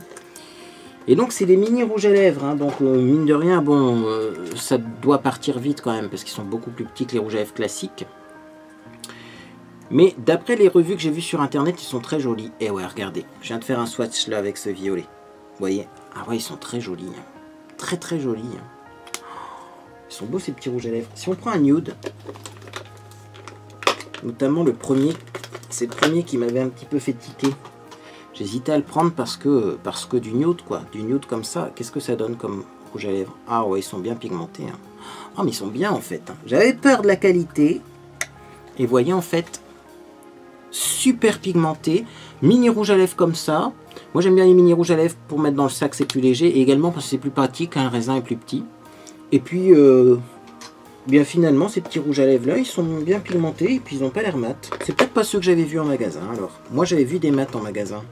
A: Et donc, c'est des mini rouges à lèvres, hein, donc mine de rien, bon, ça doit partir vite quand même parce qu'ils sont beaucoup plus petits que les rouges à lèvres classiques. Mais d'après les revues que j'ai vues sur internet, ils sont très jolis. Et ouais, regardez, je viens de faire un swatch là avec ce violet. Vous voyez? Ah ouais, ils sont très jolis. Hein. Très très jolis. Hein. Ils sont beaux ces petits rouges à lèvres. Si on prend un nude, notamment le premier, c'est le premier qui m'avait un petit peu fait tiquer. J'hésitais à le prendre parce que du nude quoi. Du nude comme ça, qu'est-ce que ça donne comme rouge à lèvres? Ah ouais, ils sont bien pigmentés. Hein. Ah mais ils sont bien en fait. Hein. J'avais peur de la qualité. Et voyez en fait... super pigmenté, mini rouge à lèvres comme ça. Moi j'aime bien les mini rouges à lèvres pour mettre dans le sac, c'est plus léger, et également parce que c'est plus pratique, un raisin est plus petit. Et puis bien finalement ces petits rouges à lèvres là, ils sont bien pigmentés et puis ils n'ont pas l'air mat. C'est peut-être pas ceux que j'avais vus en magasin. Alors moi j'avais vu des mats en magasin.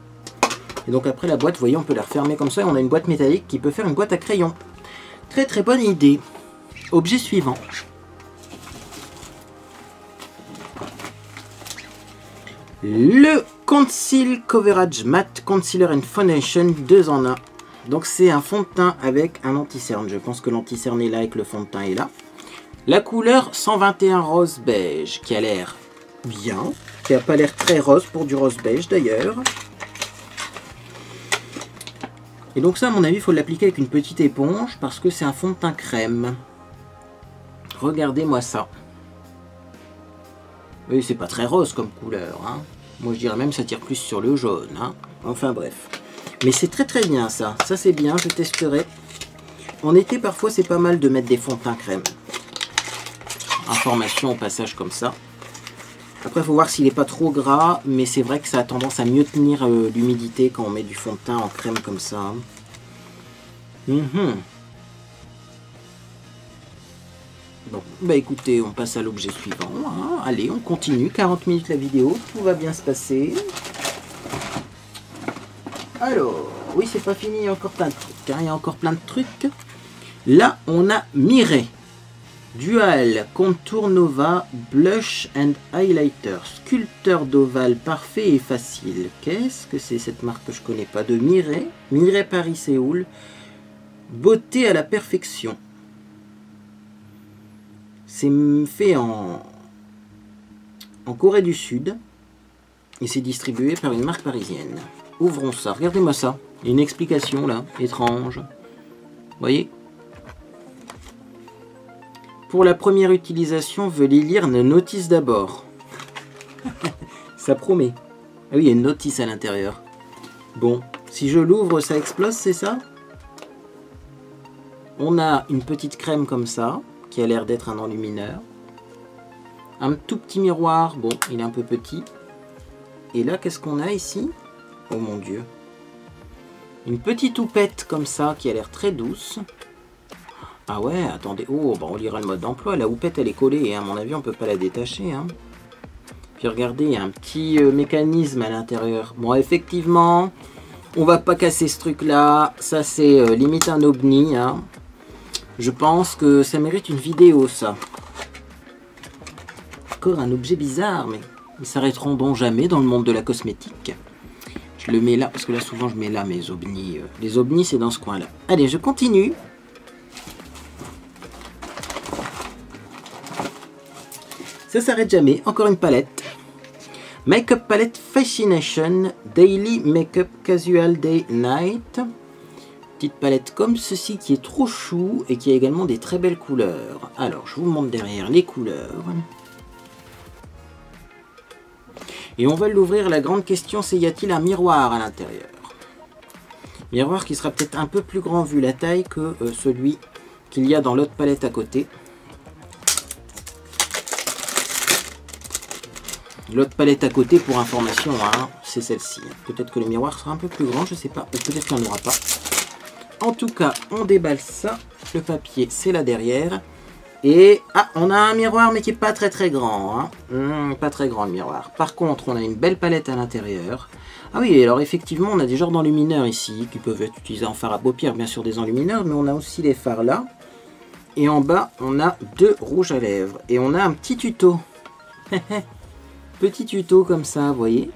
A: Et donc après la boîte, vous voyez, on peut la refermer comme ça et on a une boîte métallique qui peut faire une boîte à crayon. Très très bonne idée. Objet suivant. Le Conceal Coverage Matte Concealer and Foundation 2 en 1. Donc c'est un fond de teint avec un anti-cerne. Je pense que l'anti-cerne est là et que le fond de teint est là. La couleur 121 rose beige qui a l'air bien. Qui n'a pas l'air très rose pour du rose beige d'ailleurs. Et donc ça à mon avis il faut l'appliquer avec une petite éponge parce que c'est un fond de teint crème. Regardez-moi ça. Oui, c'est pas très rose comme couleur. Hein. Moi, je dirais même que ça tire plus sur le jaune. Hein. Enfin, bref. Mais c'est très très bien, ça. Ça, c'est bien, je testerai. En été, parfois, c'est pas mal de mettre des fonds de teint crème. Information au passage comme ça. Après, il faut voir s'il n'est pas trop gras. Mais c'est vrai que ça a tendance à mieux tenir l'humidité quand on met du fond de teint en crème comme ça. Bon, bah écoutez, on passe à l'objet suivant. Hein. Allez, on continue. 40 minutes la vidéo, tout va bien se passer. Alors, oui, c'est pas fini, il y a encore plein de trucs. Hein. Il y a encore plein de trucs. Là, on a Mireille. Dual Contour Nova Blush and Highlighter. Sculpteur d'ovale parfait et facile. Qu'est-ce que c'est cette marque que je connais pas? De Mireille. Mireille Paris Séoul. Beauté à la perfection. C'est fait en Corée du Sud et c'est distribué par une marque parisienne. Ouvrons ça, regardez-moi ça. Il y a une explication là, étrange. Vous voyez? Pour la première utilisation, veuillez lire une notice d'abord. Ça promet. Ah oui, il y a une notice à l'intérieur. Bon, si je l'ouvre, ça explose, c'est ça? On a une petite crème comme ça. Qui a l'air d'être un enlumineur. Un tout petit miroir, bon, il est un peu petit. Et là, qu'est-ce qu'on a ici? Oh mon Dieu. Une petite houppette comme ça, qui a l'air très douce. Ah ouais, attendez, oh, bah on lira le mode d'emploi. La houppette, elle est collée, et à mon avis, on peut pas la détacher. Hein. Puis regardez, il y a un petit mécanisme à l'intérieur. Bon, effectivement, on va pas casser ce truc-là. Ça, c'est limite un ovni, hein. Je pense que ça mérite une vidéo, ça. Encore un objet bizarre, mais ils s'arrêteront donc jamais dans le monde de la cosmétique. Je le mets là, parce que là, souvent, je mets là mes ovnis. Les ovnis, c'est dans ce coin-là. Allez, je continue. Ça s'arrête jamais. Encore une palette. Makeup Palette Fascination Daily Makeup Casual Day Night. Petite palette comme ceci qui est trop chou et qui a également des très belles couleurs. Alors, je vous montre derrière les couleurs. Et on va l'ouvrir. La grande question, c'est y a-t-il un miroir à l'intérieur? Miroir qui sera peut-être un peu plus grand vu la taille que celui qu'il y a dans l'autre palette à côté. L'autre palette à côté, pour information, hein, c'est celle-ci. Peut-être que le miroir sera un peu plus grand, je sais pas. Ou peut-être qu'il n'y en aura pas. En tout cas, on déballe ça. Le papier, c'est là derrière. Et, ah, on a un miroir, mais qui n'est pas très très grand. Hein. Pas très grand le miroir. Par contre, on a une belle palette à l'intérieur. Ah oui, alors effectivement, on a des genres d'enlumineurs ici, qui peuvent être utilisés en fard à paupières, bien sûr des enlumineurs, mais on a aussi les fards là. Et en bas, on a 2 rouges à lèvres. Et on a un petit tuto. Petit tuto comme ça, vous voyez.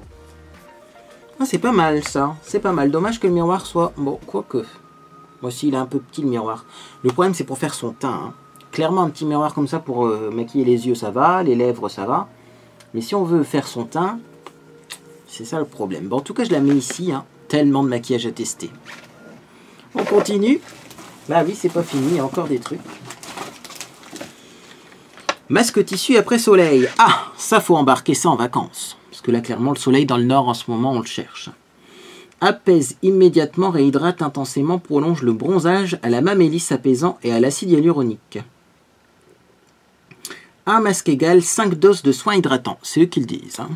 A: Ah, c'est pas mal ça. C'est pas mal. Dommage que le miroir soit... Bon, quoique. Moi aussi, il est un peu petit le miroir. Le problème, c'est pour faire son teint. Hein. Clairement, un petit miroir comme ça pour maquiller les yeux, ça va. Les lèvres, ça va. Mais si on veut faire son teint, c'est ça le problème. Bon, en tout cas, je la mets ici. Hein. Tellement de maquillage à tester. On continue. Bah oui, c'est pas fini. Il y a encore des trucs. Masque tissu après soleil. Ah, ça, faut embarquer ça en vacances. Parce que là, clairement, le soleil dans le nord, en ce moment, on le cherche. Apaise immédiatement, réhydrate intensément, prolonge le bronzage à la mamélisse apaisant et à l'acide hyaluronique. Un masque égale 5 doses de soins hydratants. C'est eux qui le disent. Hein.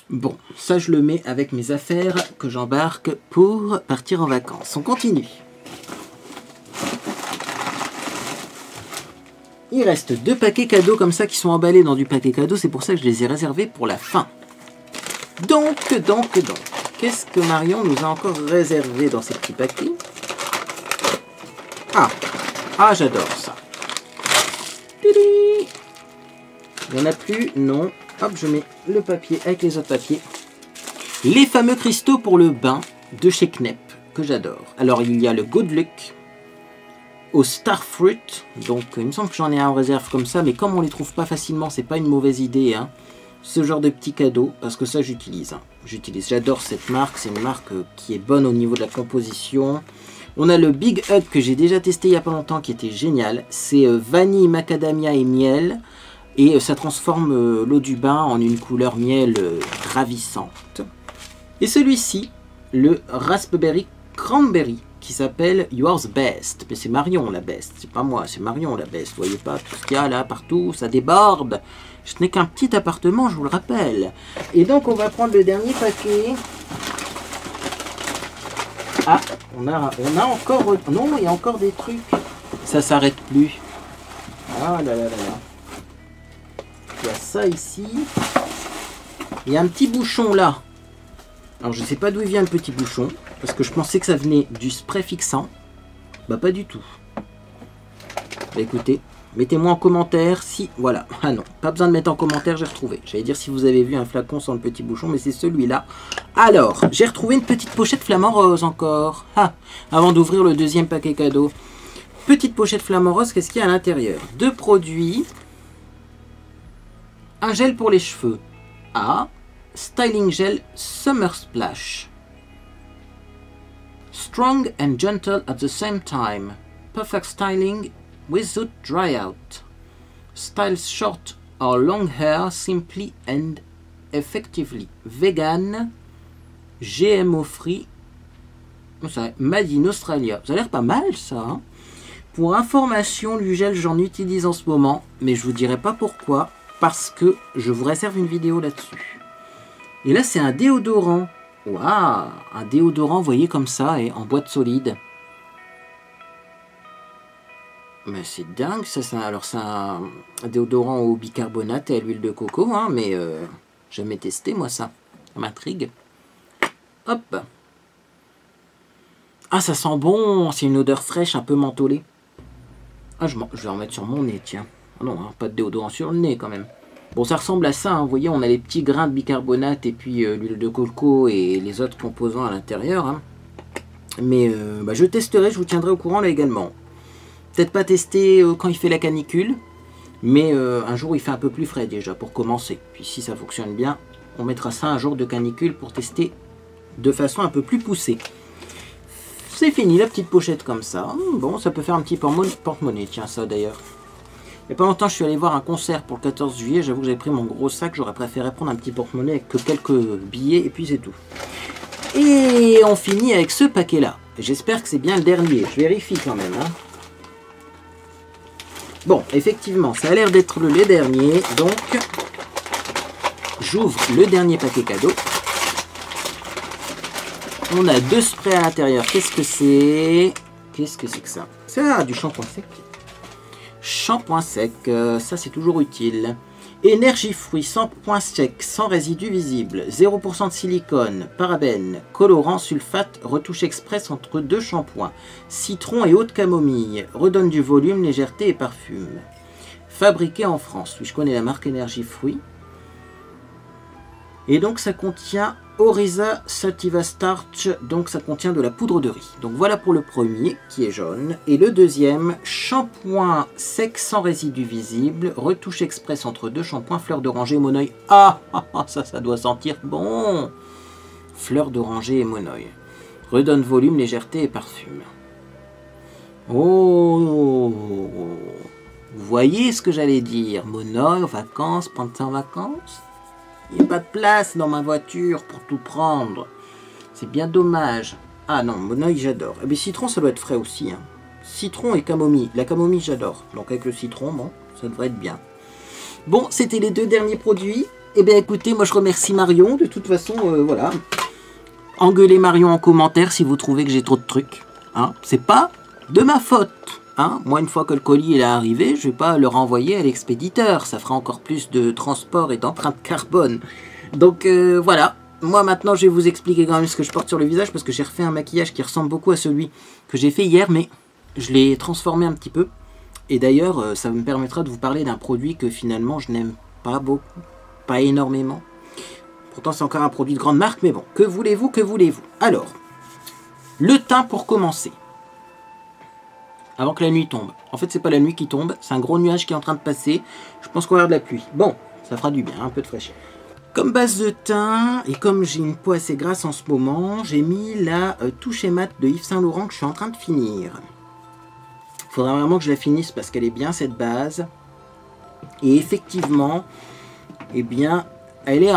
A: Bon, ça je le mets avec mes affaires que j'embarque pour partir en vacances. On continue. Il reste 2 paquets cadeaux comme ça qui sont emballés dans du paquet cadeau. C'est pour ça que je les ai réservés pour la fin. Donc, qu'est-ce que Marion nous a encore réservé dans ces petits paquets? Ah, j'adore ça. Il n'y en a plus? Non. Hop, je mets le papier avec les autres papiers. Les fameux cristaux pour le bain de chez Knep, que j'adore. Alors, il y a le Good Luck au Starfruit. Donc, il me semble que j'en ai un en réserve comme ça, mais comme on les trouve pas facilement, c'est pas une mauvaise idée, hein. Ce genre de petits cadeaux, parce que ça j'utilise. Hein. J'adore cette marque, c'est une marque qui est bonne au niveau de la composition. On a le Big Hug que j'ai déjà testé il n'y a pas longtemps, qui était génial. C'est vanille, macadamia et miel. Et ça transforme l'eau du bain en une couleur miel ravissante. Et celui-ci, le Raspberry Cranberry, qui s'appelle Yours Best. Mais c'est Marion la best, c'est pas moi, c'est Marion la best. Vous voyez pas tout ce qu'il y a là, partout, ça déborde. Ce n'est qu'un petit appartement, je vous le rappelle. Et donc, on va prendre le dernier paquet. Ah, on a encore... Non, il y a encore des trucs. Ça s'arrête plus. Ah là là là là. Il y a ça ici. Il y a un petit bouchon là. Alors, je ne sais pas d'où il vient le petit bouchon. Parce que je pensais que ça venait du spray fixant. Bah, pas du tout. Bah, écoutez... Mettez-moi en commentaire si... Voilà. Ah non, pas besoin de mettre en commentaire, j'ai retrouvé. J'allais dire si vous avez vu un flacon sans le petit bouchon, mais c'est celui-là. Alors, j'ai retrouvé une petite pochette flamant rose encore. Ah, avant d'ouvrir le deuxième paquet cadeau. Petite pochette flamant rose, qu'est-ce qu'il y a à l'intérieur? 2 produits. Un gel pour les cheveux. Ah, Styling Gel Summer Splash. Strong and gentle at the same time. Perfect styling without dry out. Styles short or long hair simply and effectively. Vegan, GMO free. Made in Australia. Ça a l'air pas mal ça. Hein. Pour information, du gel j'en utilise en ce moment, mais je vous dirai pas pourquoi, parce que je vous réserve une vidéo là-dessus. Et là c'est un déodorant. Waouh, un déodorant, vous voyez comme ça, et en boîte solide. Mais c'est dingue ça, alors c'est un déodorant au bicarbonate et à l'huile de coco, hein, mais jamais testé moi ça m'intrigue. Hop. Ah ça sent bon, c'est une odeur fraîche un peu mentholée. Ah je vais en mettre sur mon nez, tiens. Ah non, hein, pas de déodorant sur le nez quand même. Bon ça ressemble à ça, hein, vous voyez on a les petits grains de bicarbonate et puis l'huile de coco et les autres composants à l'intérieur. Hein. Mais bah, je testerai, je vous tiendrai au courant là également. Peut-être pas tester quand il fait la canicule, mais un jour il fait un peu plus frais déjà pour commencer. Puis si ça fonctionne bien, on mettra ça un jour de canicule pour tester de façon un peu plus poussée. C'est fini la petite pochette comme ça. Bon, ça peut faire un petit porte-monnaie, tiens ça d'ailleurs. Il n'y a pas longtemps je suis allé voir un concert pour le 14 juillet, j'avoue que j'avais pris mon gros sac, j'aurais préféré prendre un petit porte-monnaie avec que quelques billets et puis c'est tout. Et on finit avec ce paquet là. J'espère que c'est bien le dernier, je vérifie quand même. Hein. Bon, effectivement, ça a l'air d'être le dernier, donc j'ouvre le dernier paquet cadeau. On a 2 sprays à l'intérieur. Qu'est-ce que c'est? Qu'est-ce que c'est que ça? Ça, du shampoing sec. Shampoing sec, ça c'est toujours utile. Énergie fruits, 100 points secs, sans résidus visibles, 0% de silicone, parabènes, colorant, sulfate, retouche express entre 2 shampoings, citron et eau de camomille, redonne du volume, légèreté et parfum. Fabriqué en France. Oui, je connais la marque Énergie fruits. Et donc ça contient Oriza Sativa Starch, donc ça contient de la poudre de riz. Donc voilà pour le premier qui est jaune. Et le deuxième, shampoing sec sans résidus visibles, retouche express entre 2 shampoings, fleur d'oranger et monoeil. Ah, ça doit sentir bon. Fleur d'oranger et monoeil. Redonne volume, légèreté et parfum. Oh, vous voyez ce que j'allais dire? Monoeil, vacances, prendre ça en vacances? Il n'y a pas de place dans ma voiture pour tout prendre. C'est bien dommage. Ah non, monoeil j'adore. Et bien citron ça doit être frais aussi. Hein. Citron et camomille. La camomille j'adore. Donc avec le citron, bon, ça devrait être bien. Bon, c'était les 2 derniers produits. Et bien écoutez, moi je remercie Marion. De toute façon, voilà. Engueulez Marion en commentaire si vous trouvez que j'ai trop de trucs. Hein. C'est pas de ma faute. Hein, moi, une fois que le colis est arrivé, je ne vais pas le renvoyer à l'expéditeur. Ça fera encore plus de transport et d'empreinte carbone. Donc voilà. Moi, maintenant, je vais vous expliquer quand même ce que je porte sur le visage parce que j'ai refait un maquillage qui ressemble beaucoup à celui que j'ai fait hier, mais je l'ai transformé un petit peu. Et d'ailleurs, ça me permettra de vous parler d'un produit que finalement, je n'aime pas beaucoup, pas énormément. Pourtant, c'est encore un produit de grande marque, mais bon, que voulez-vous, que voulez-vous? Alors, le teint pour commencer. Avant que la nuit tombe. En fait, c'est pas la nuit qui tombe, c'est un gros nuage qui est en train de passer. Je pense qu'on va avoir de la pluie. Bon, ça fera du bien, un peu de fraîcheur. Comme base de teint, et comme j'ai une peau assez grasse en ce moment, j'ai mis la touche mat de Yves Saint Laurent que je suis en train de finir. Il faudra vraiment que je la finisse parce qu'elle est bien cette base. Et effectivement, eh bien, elle est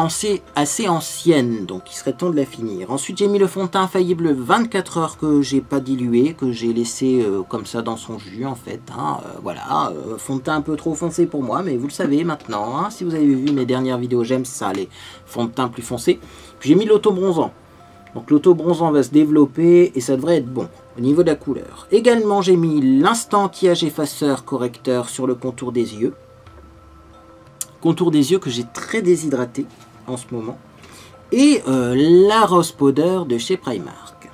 A: assez ancienne, donc il serait temps de la finir. Ensuite, j'ai mis le fond de teint infaillible 24 heures que j'ai pas dilué, que j'ai laissé comme ça dans son jus en fait. Hein, voilà, fond de teint un peu trop foncé pour moi, mais vous le savez maintenant. Hein, si vous avez vu mes dernières vidéos, j'aime ça, les fonds de teint plus foncés. Puis j'ai mis l'auto-bronzant. Donc l'auto-bronzant va se développer et ça devrait être bon au niveau de la couleur. Également, j'ai mis l'instant anti-âge effaceur correcteur sur le contour des yeux. Contour des yeux que j'ai très déshydraté en ce moment. Et la Rose Powder de chez Primark.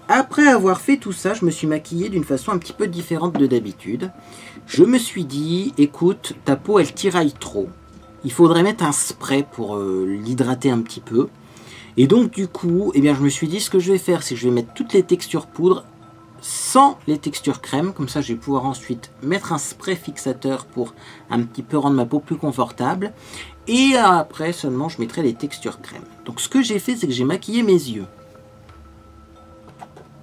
A: Après avoir fait tout ça, je me suis maquillé d'une façon un petit peu différente de d'habitude. Je me suis dit, écoute, ta peau elle tiraille trop. Il faudrait mettre un spray pour l'hydrater un petit peu. Et donc du coup, eh bien, je me suis dit, ce que je vais faire, c'est que je vais mettre toutes les textures poudre sans les textures crème, comme ça je vais pouvoir ensuite mettre un spray fixateur pour un petit peu rendre ma peau plus confortable, et après seulement je mettrai les textures crème. Donc ce que j'ai fait, c'est que j'ai maquillé mes yeux.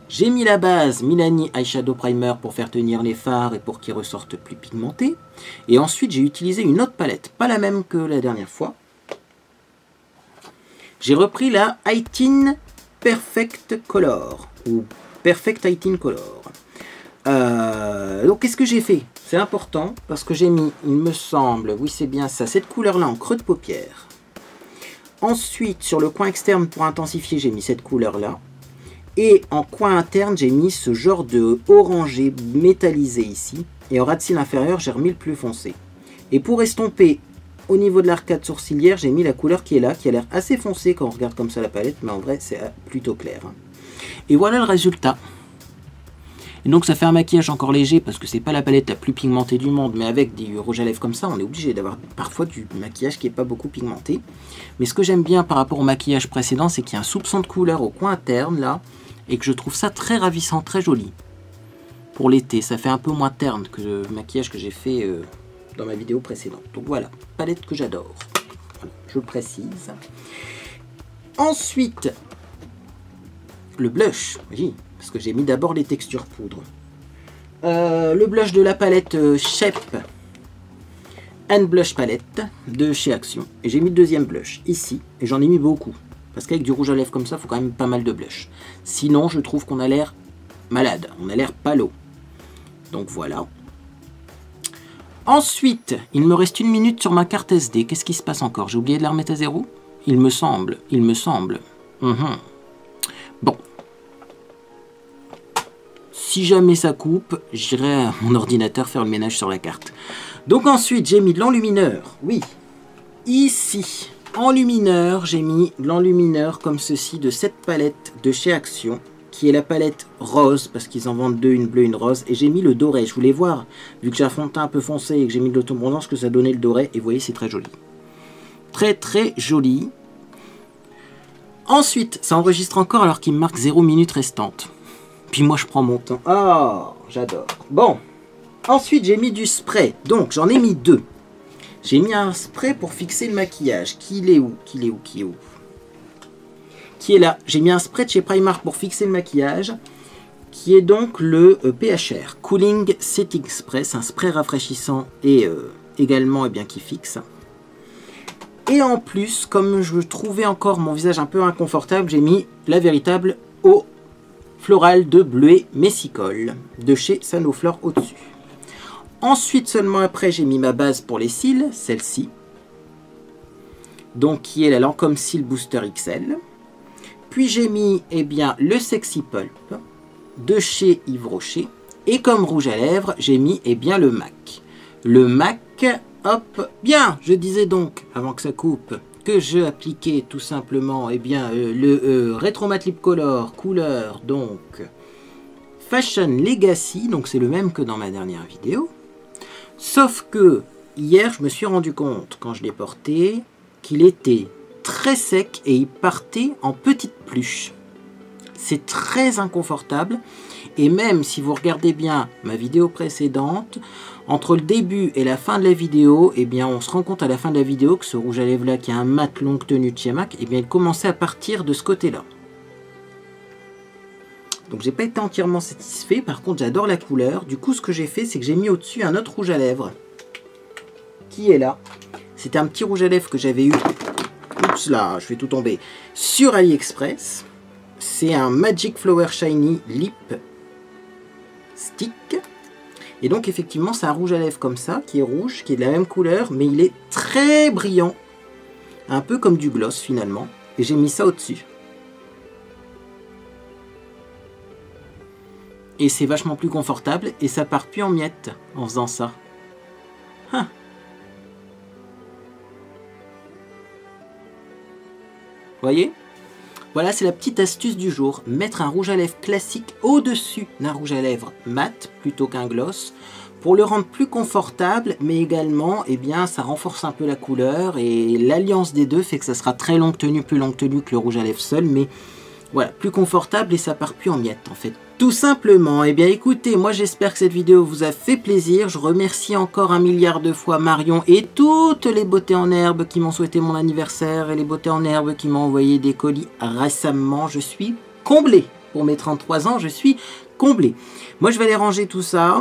A: J'ai mis la base Milani Eyeshadow Primer pour faire tenir les fards et pour qu'ils ressortent plus pigmentés, et ensuite j'ai utilisé une autre palette, pas la même que la dernière fois. J'ai repris la Heighten Perfect Color, ou Perfect Heighten Color. Donc qu'est-ce que j'ai fait? C'est important parce que j'ai mis, il me semble, oui c'est bien ça, cette couleur là en creux de paupière. Ensuite sur le coin externe pour intensifier j'ai mis cette couleur là. Et en coin interne j'ai mis ce genre de orangé métallisé ici. Et en ras de cils inférieur j'ai remis le plus foncé. Et pour estomper au niveau de l'arcade sourcilière j'ai mis la couleur qui est là, qui a l'air assez foncée quand on regarde comme ça la palette, mais en vrai c'est plutôt clair. Et voilà le résultat. Et donc ça fait un maquillage encore léger parce que c'est pas la palette la plus pigmentée du monde, mais avec du rouge à lèvres comme ça, on est obligé d'avoir parfois du maquillage qui est pas beaucoup pigmenté. Mais ce que j'aime bien par rapport au maquillage précédent, c'est qu'il y a un soupçon de couleur au coin interne là, et que je trouve ça très ravissant, très joli. Pour l'été, ça fait un peu moins terne que le maquillage que j'ai fait dans ma vidéo précédente. Donc voilà, palette que j'adore. Voilà, je le précise. Ensuite, le blush, oui, parce que j'ai mis d'abord les textures poudre. Le blush de la palette Shape and Blush Palette de chez Action. Et j'ai mis le deuxième blush ici, et j'en ai mis beaucoup. Parce qu'avec du rouge à lèvres comme ça, il faut quand même pas mal de blush. Sinon, je trouve qu'on a l'air malade, on a l'air palo. Donc voilà. Ensuite, il me reste 1 minute sur ma carte SD. Qu'est-ce qui se passe encore? J'ai oublié de la remettre à 0? Il me semble, il me semble. Bon. Si jamais ça coupe, j'irai à mon ordinateur faire le ménage sur la carte. Donc ensuite, j'ai mis de l'enlumineur. Oui, ici, enlumineur, j'ai mis de l'enlumineur comme ceci de cette palette de chez Action, qui est la palette rose, parce qu'ils en vendent deux, une bleue, une rose. Et j'ai mis le doré. Je voulais voir, vu que j'ai un fond de teint un peu foncé et que j'ai mis de l'autobronzant, ce que ça donnait le doré. Et vous voyez, c'est très joli. Très très joli. Ensuite, ça enregistre encore alors qu'il me marque 0 minutes restantes. Puis moi, je prends mon temps. Ah, j'adore. Bon. Ensuite, j'ai mis du spray. Donc, j'en ai mis deux. J'ai mis un spray pour fixer le maquillage. Qui est où? Qui est là. J'ai mis un spray de chez Primark pour fixer le maquillage. Qui est donc le PHR. Cooling Setting Spray. C'est un spray rafraîchissant et également qui fixe. Et en plus, comme je trouvais encore mon visage un peu inconfortable, j'ai mis la véritable eau florale de bleuet messicole de chez Sanoflore au-dessus. Ensuite, seulement après, j'ai mis ma base pour les cils, celle-ci. Donc, qui est la Lancôme Cils Booster XL. Puis, j'ai mis, le Sexy Pulp de chez Yves Rocher. Et comme rouge à lèvres, j'ai mis, le MAC. Le MAC, hop, bien, je disais donc, avant que ça coupe, que je appliquais tout simplement, le Retro Matte Lip Color, couleur, donc, Fashion Legacy. Donc, c'est le même que dans ma dernière vidéo. Sauf que hier, je me suis rendu compte, quand je l'ai porté, qu'il était très sec et il partait en petites pluches. C'est très inconfortable. Et même si vous regardez bien ma vidéo précédente, entre le début et la fin de la vidéo, on se rend compte à la fin de la vidéo que ce rouge à lèvres là, qui a un mat longue tenue de chez MAC, il commençait à partir de ce côté-là. Donc j'ai pas été entièrement satisfait, par contre j'adore la couleur. Du coup ce que j'ai fait, c'est que j'ai mis au-dessus un autre rouge à lèvres. Qui est là. C'était un petit rouge à lèvres que j'avais eu, oups là, je vais tout tomber, sur AliExpress. C'est un Magic Flower Shiny Lip Stick. Et donc effectivement c'est un rouge à lèvres comme ça, qui est rouge, qui est de la même couleur, mais il est très brillant. Un peu comme du gloss finalement. Et j'ai mis ça au-dessus. Et c'est vachement plus confortable et ça part plus en miettes en faisant ça. Hein. Voyez? Voilà, c'est la petite astuce du jour. Mettre un rouge à lèvres classique au-dessus d'un rouge à lèvres mat plutôt qu'un gloss pour le rendre plus confortable, mais également, ça renforce un peu la couleur et l'alliance des deux fait que ça sera très longue tenue, plus longue tenue que le rouge à lèvres seul, mais voilà, plus confortable et ça part plus en miettes en fait. Tout simplement. Écoutez, moi j'espère que cette vidéo vous a fait plaisir. Je remercie encore 1 milliard de fois Marion et toutes les beautés en herbe qui m'ont souhaité mon anniversaire et les beautés en herbe qui m'ont envoyé des colis récemment. Je suis comblé. Pour mes 33 ans, je suis comblé. Moi je vais aller ranger tout ça.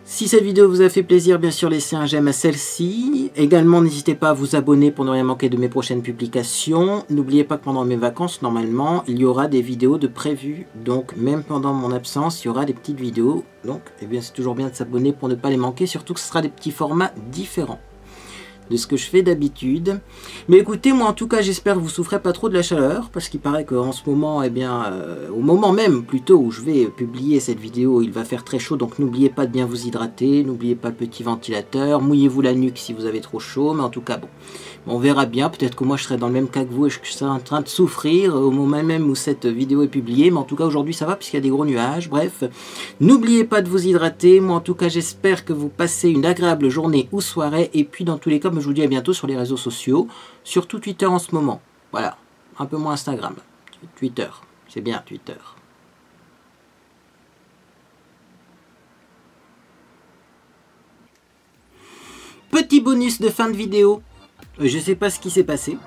A: Si cette vidéo vous a fait plaisir, bien sûr, laissez un j'aime à celle-ci. Également, n'hésitez pas à vous abonner pour ne rien manquer de mes prochaines publications. N'oubliez pas que pendant mes vacances, normalement, il y aura des vidéos de prévues. Donc, même pendant mon absence, il y aura des petites vidéos. Donc, c'est toujours bien de s'abonner pour ne pas les manquer. Surtout que ce sera des petits formats différents de ce que je fais d'habitude. Mais écoutez, moi en tout cas, j'espère que vous souffrez pas trop de la chaleur, parce qu'il paraît qu'en ce moment, au moment même plutôt où je vais publier cette vidéo, il va faire très chaud, donc n'oubliez pas de bien vous hydrater, n'oubliez pas le petit ventilateur, mouillez-vous la nuque si vous avez trop chaud, mais en tout cas, bon, on verra bien, peut-être que moi je serai dans le même cas que vous et que je serai en train de souffrir au moment même où cette vidéo est publiée, mais en tout cas aujourd'hui ça va puisqu'il y a des gros nuages. Bref, n'oubliez pas de vous hydrater. Moi en tout cas j'espère que vous passez une agréable journée ou soirée, et puis dans tous les cas je vous dis à bientôt sur les réseaux sociaux, surtout Twitter en ce moment, voilà, un peu moins Instagram, Twitter, c'est bien Twitter. Petit bonus de fin de vidéo. Je sais pas ce qui s'est passé,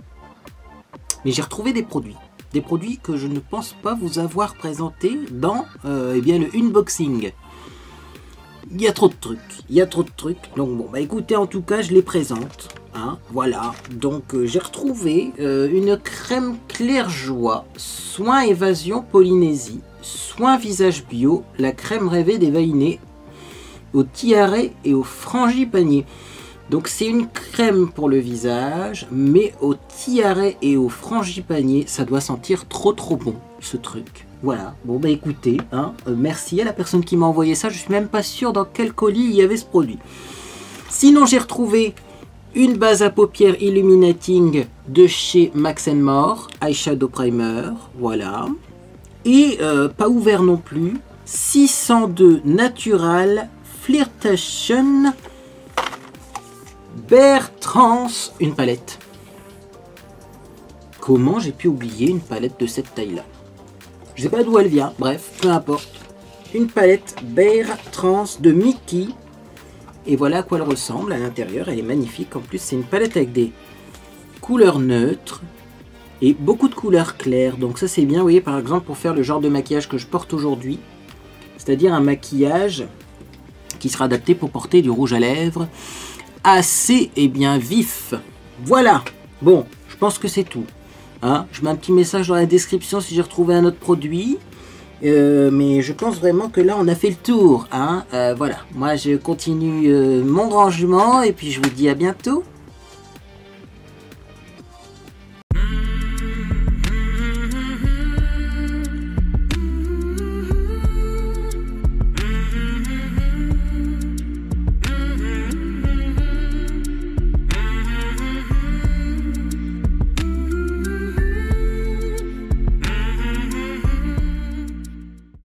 A: mais j'ai retrouvé des produits que je ne pense pas vous avoir présentés dans le unboxing. Il y a trop de trucs, donc bon, écoutez, en tout cas, je les présente, hein, voilà. Donc, j'ai retrouvé une crème clair joie, soin évasion Polynésie, soin visage bio, la crème rêvée des Vainés, au tiare et au frangipanier. Donc c'est une crème pour le visage, mais au tiare et au frangipanier, ça doit sentir trop bon, ce truc. Voilà, bon écoutez, hein, merci à la personne qui m'a envoyé ça, je suis même pas sûr dans quel colis il y avait ce produit. Sinon, j'ai retrouvé une base à paupières Illuminating de chez Max More, Eyeshadow Primer, voilà. Et pas ouvert non plus, 602 Natural Flirtation Bare Trans, une palette. Comment j'ai pu oublier une palette de cette taille-là? Je sais pas d'où elle vient, bref, peu importe. Une palette Bare Trans de Mickey. Et voilà à quoi elle ressemble à l'intérieur, elle est magnifique. En plus, c'est une palette avec des couleurs neutres et beaucoup de couleurs claires. Donc ça, c'est bien, vous voyez, par exemple, pour faire le genre de maquillage que je porte aujourd'hui. C'est-à-dire un maquillage qui sera adapté pour porter du rouge à lèvres assez et bien vif. Voilà. Bon, je pense que c'est tout. Hein, je mets un petit message dans la description si j'ai retrouvé un autre produit. Mais je pense vraiment que là on a fait le tour, hein. Voilà, moi je continue mon rangement et puis je vous dis à bientôt.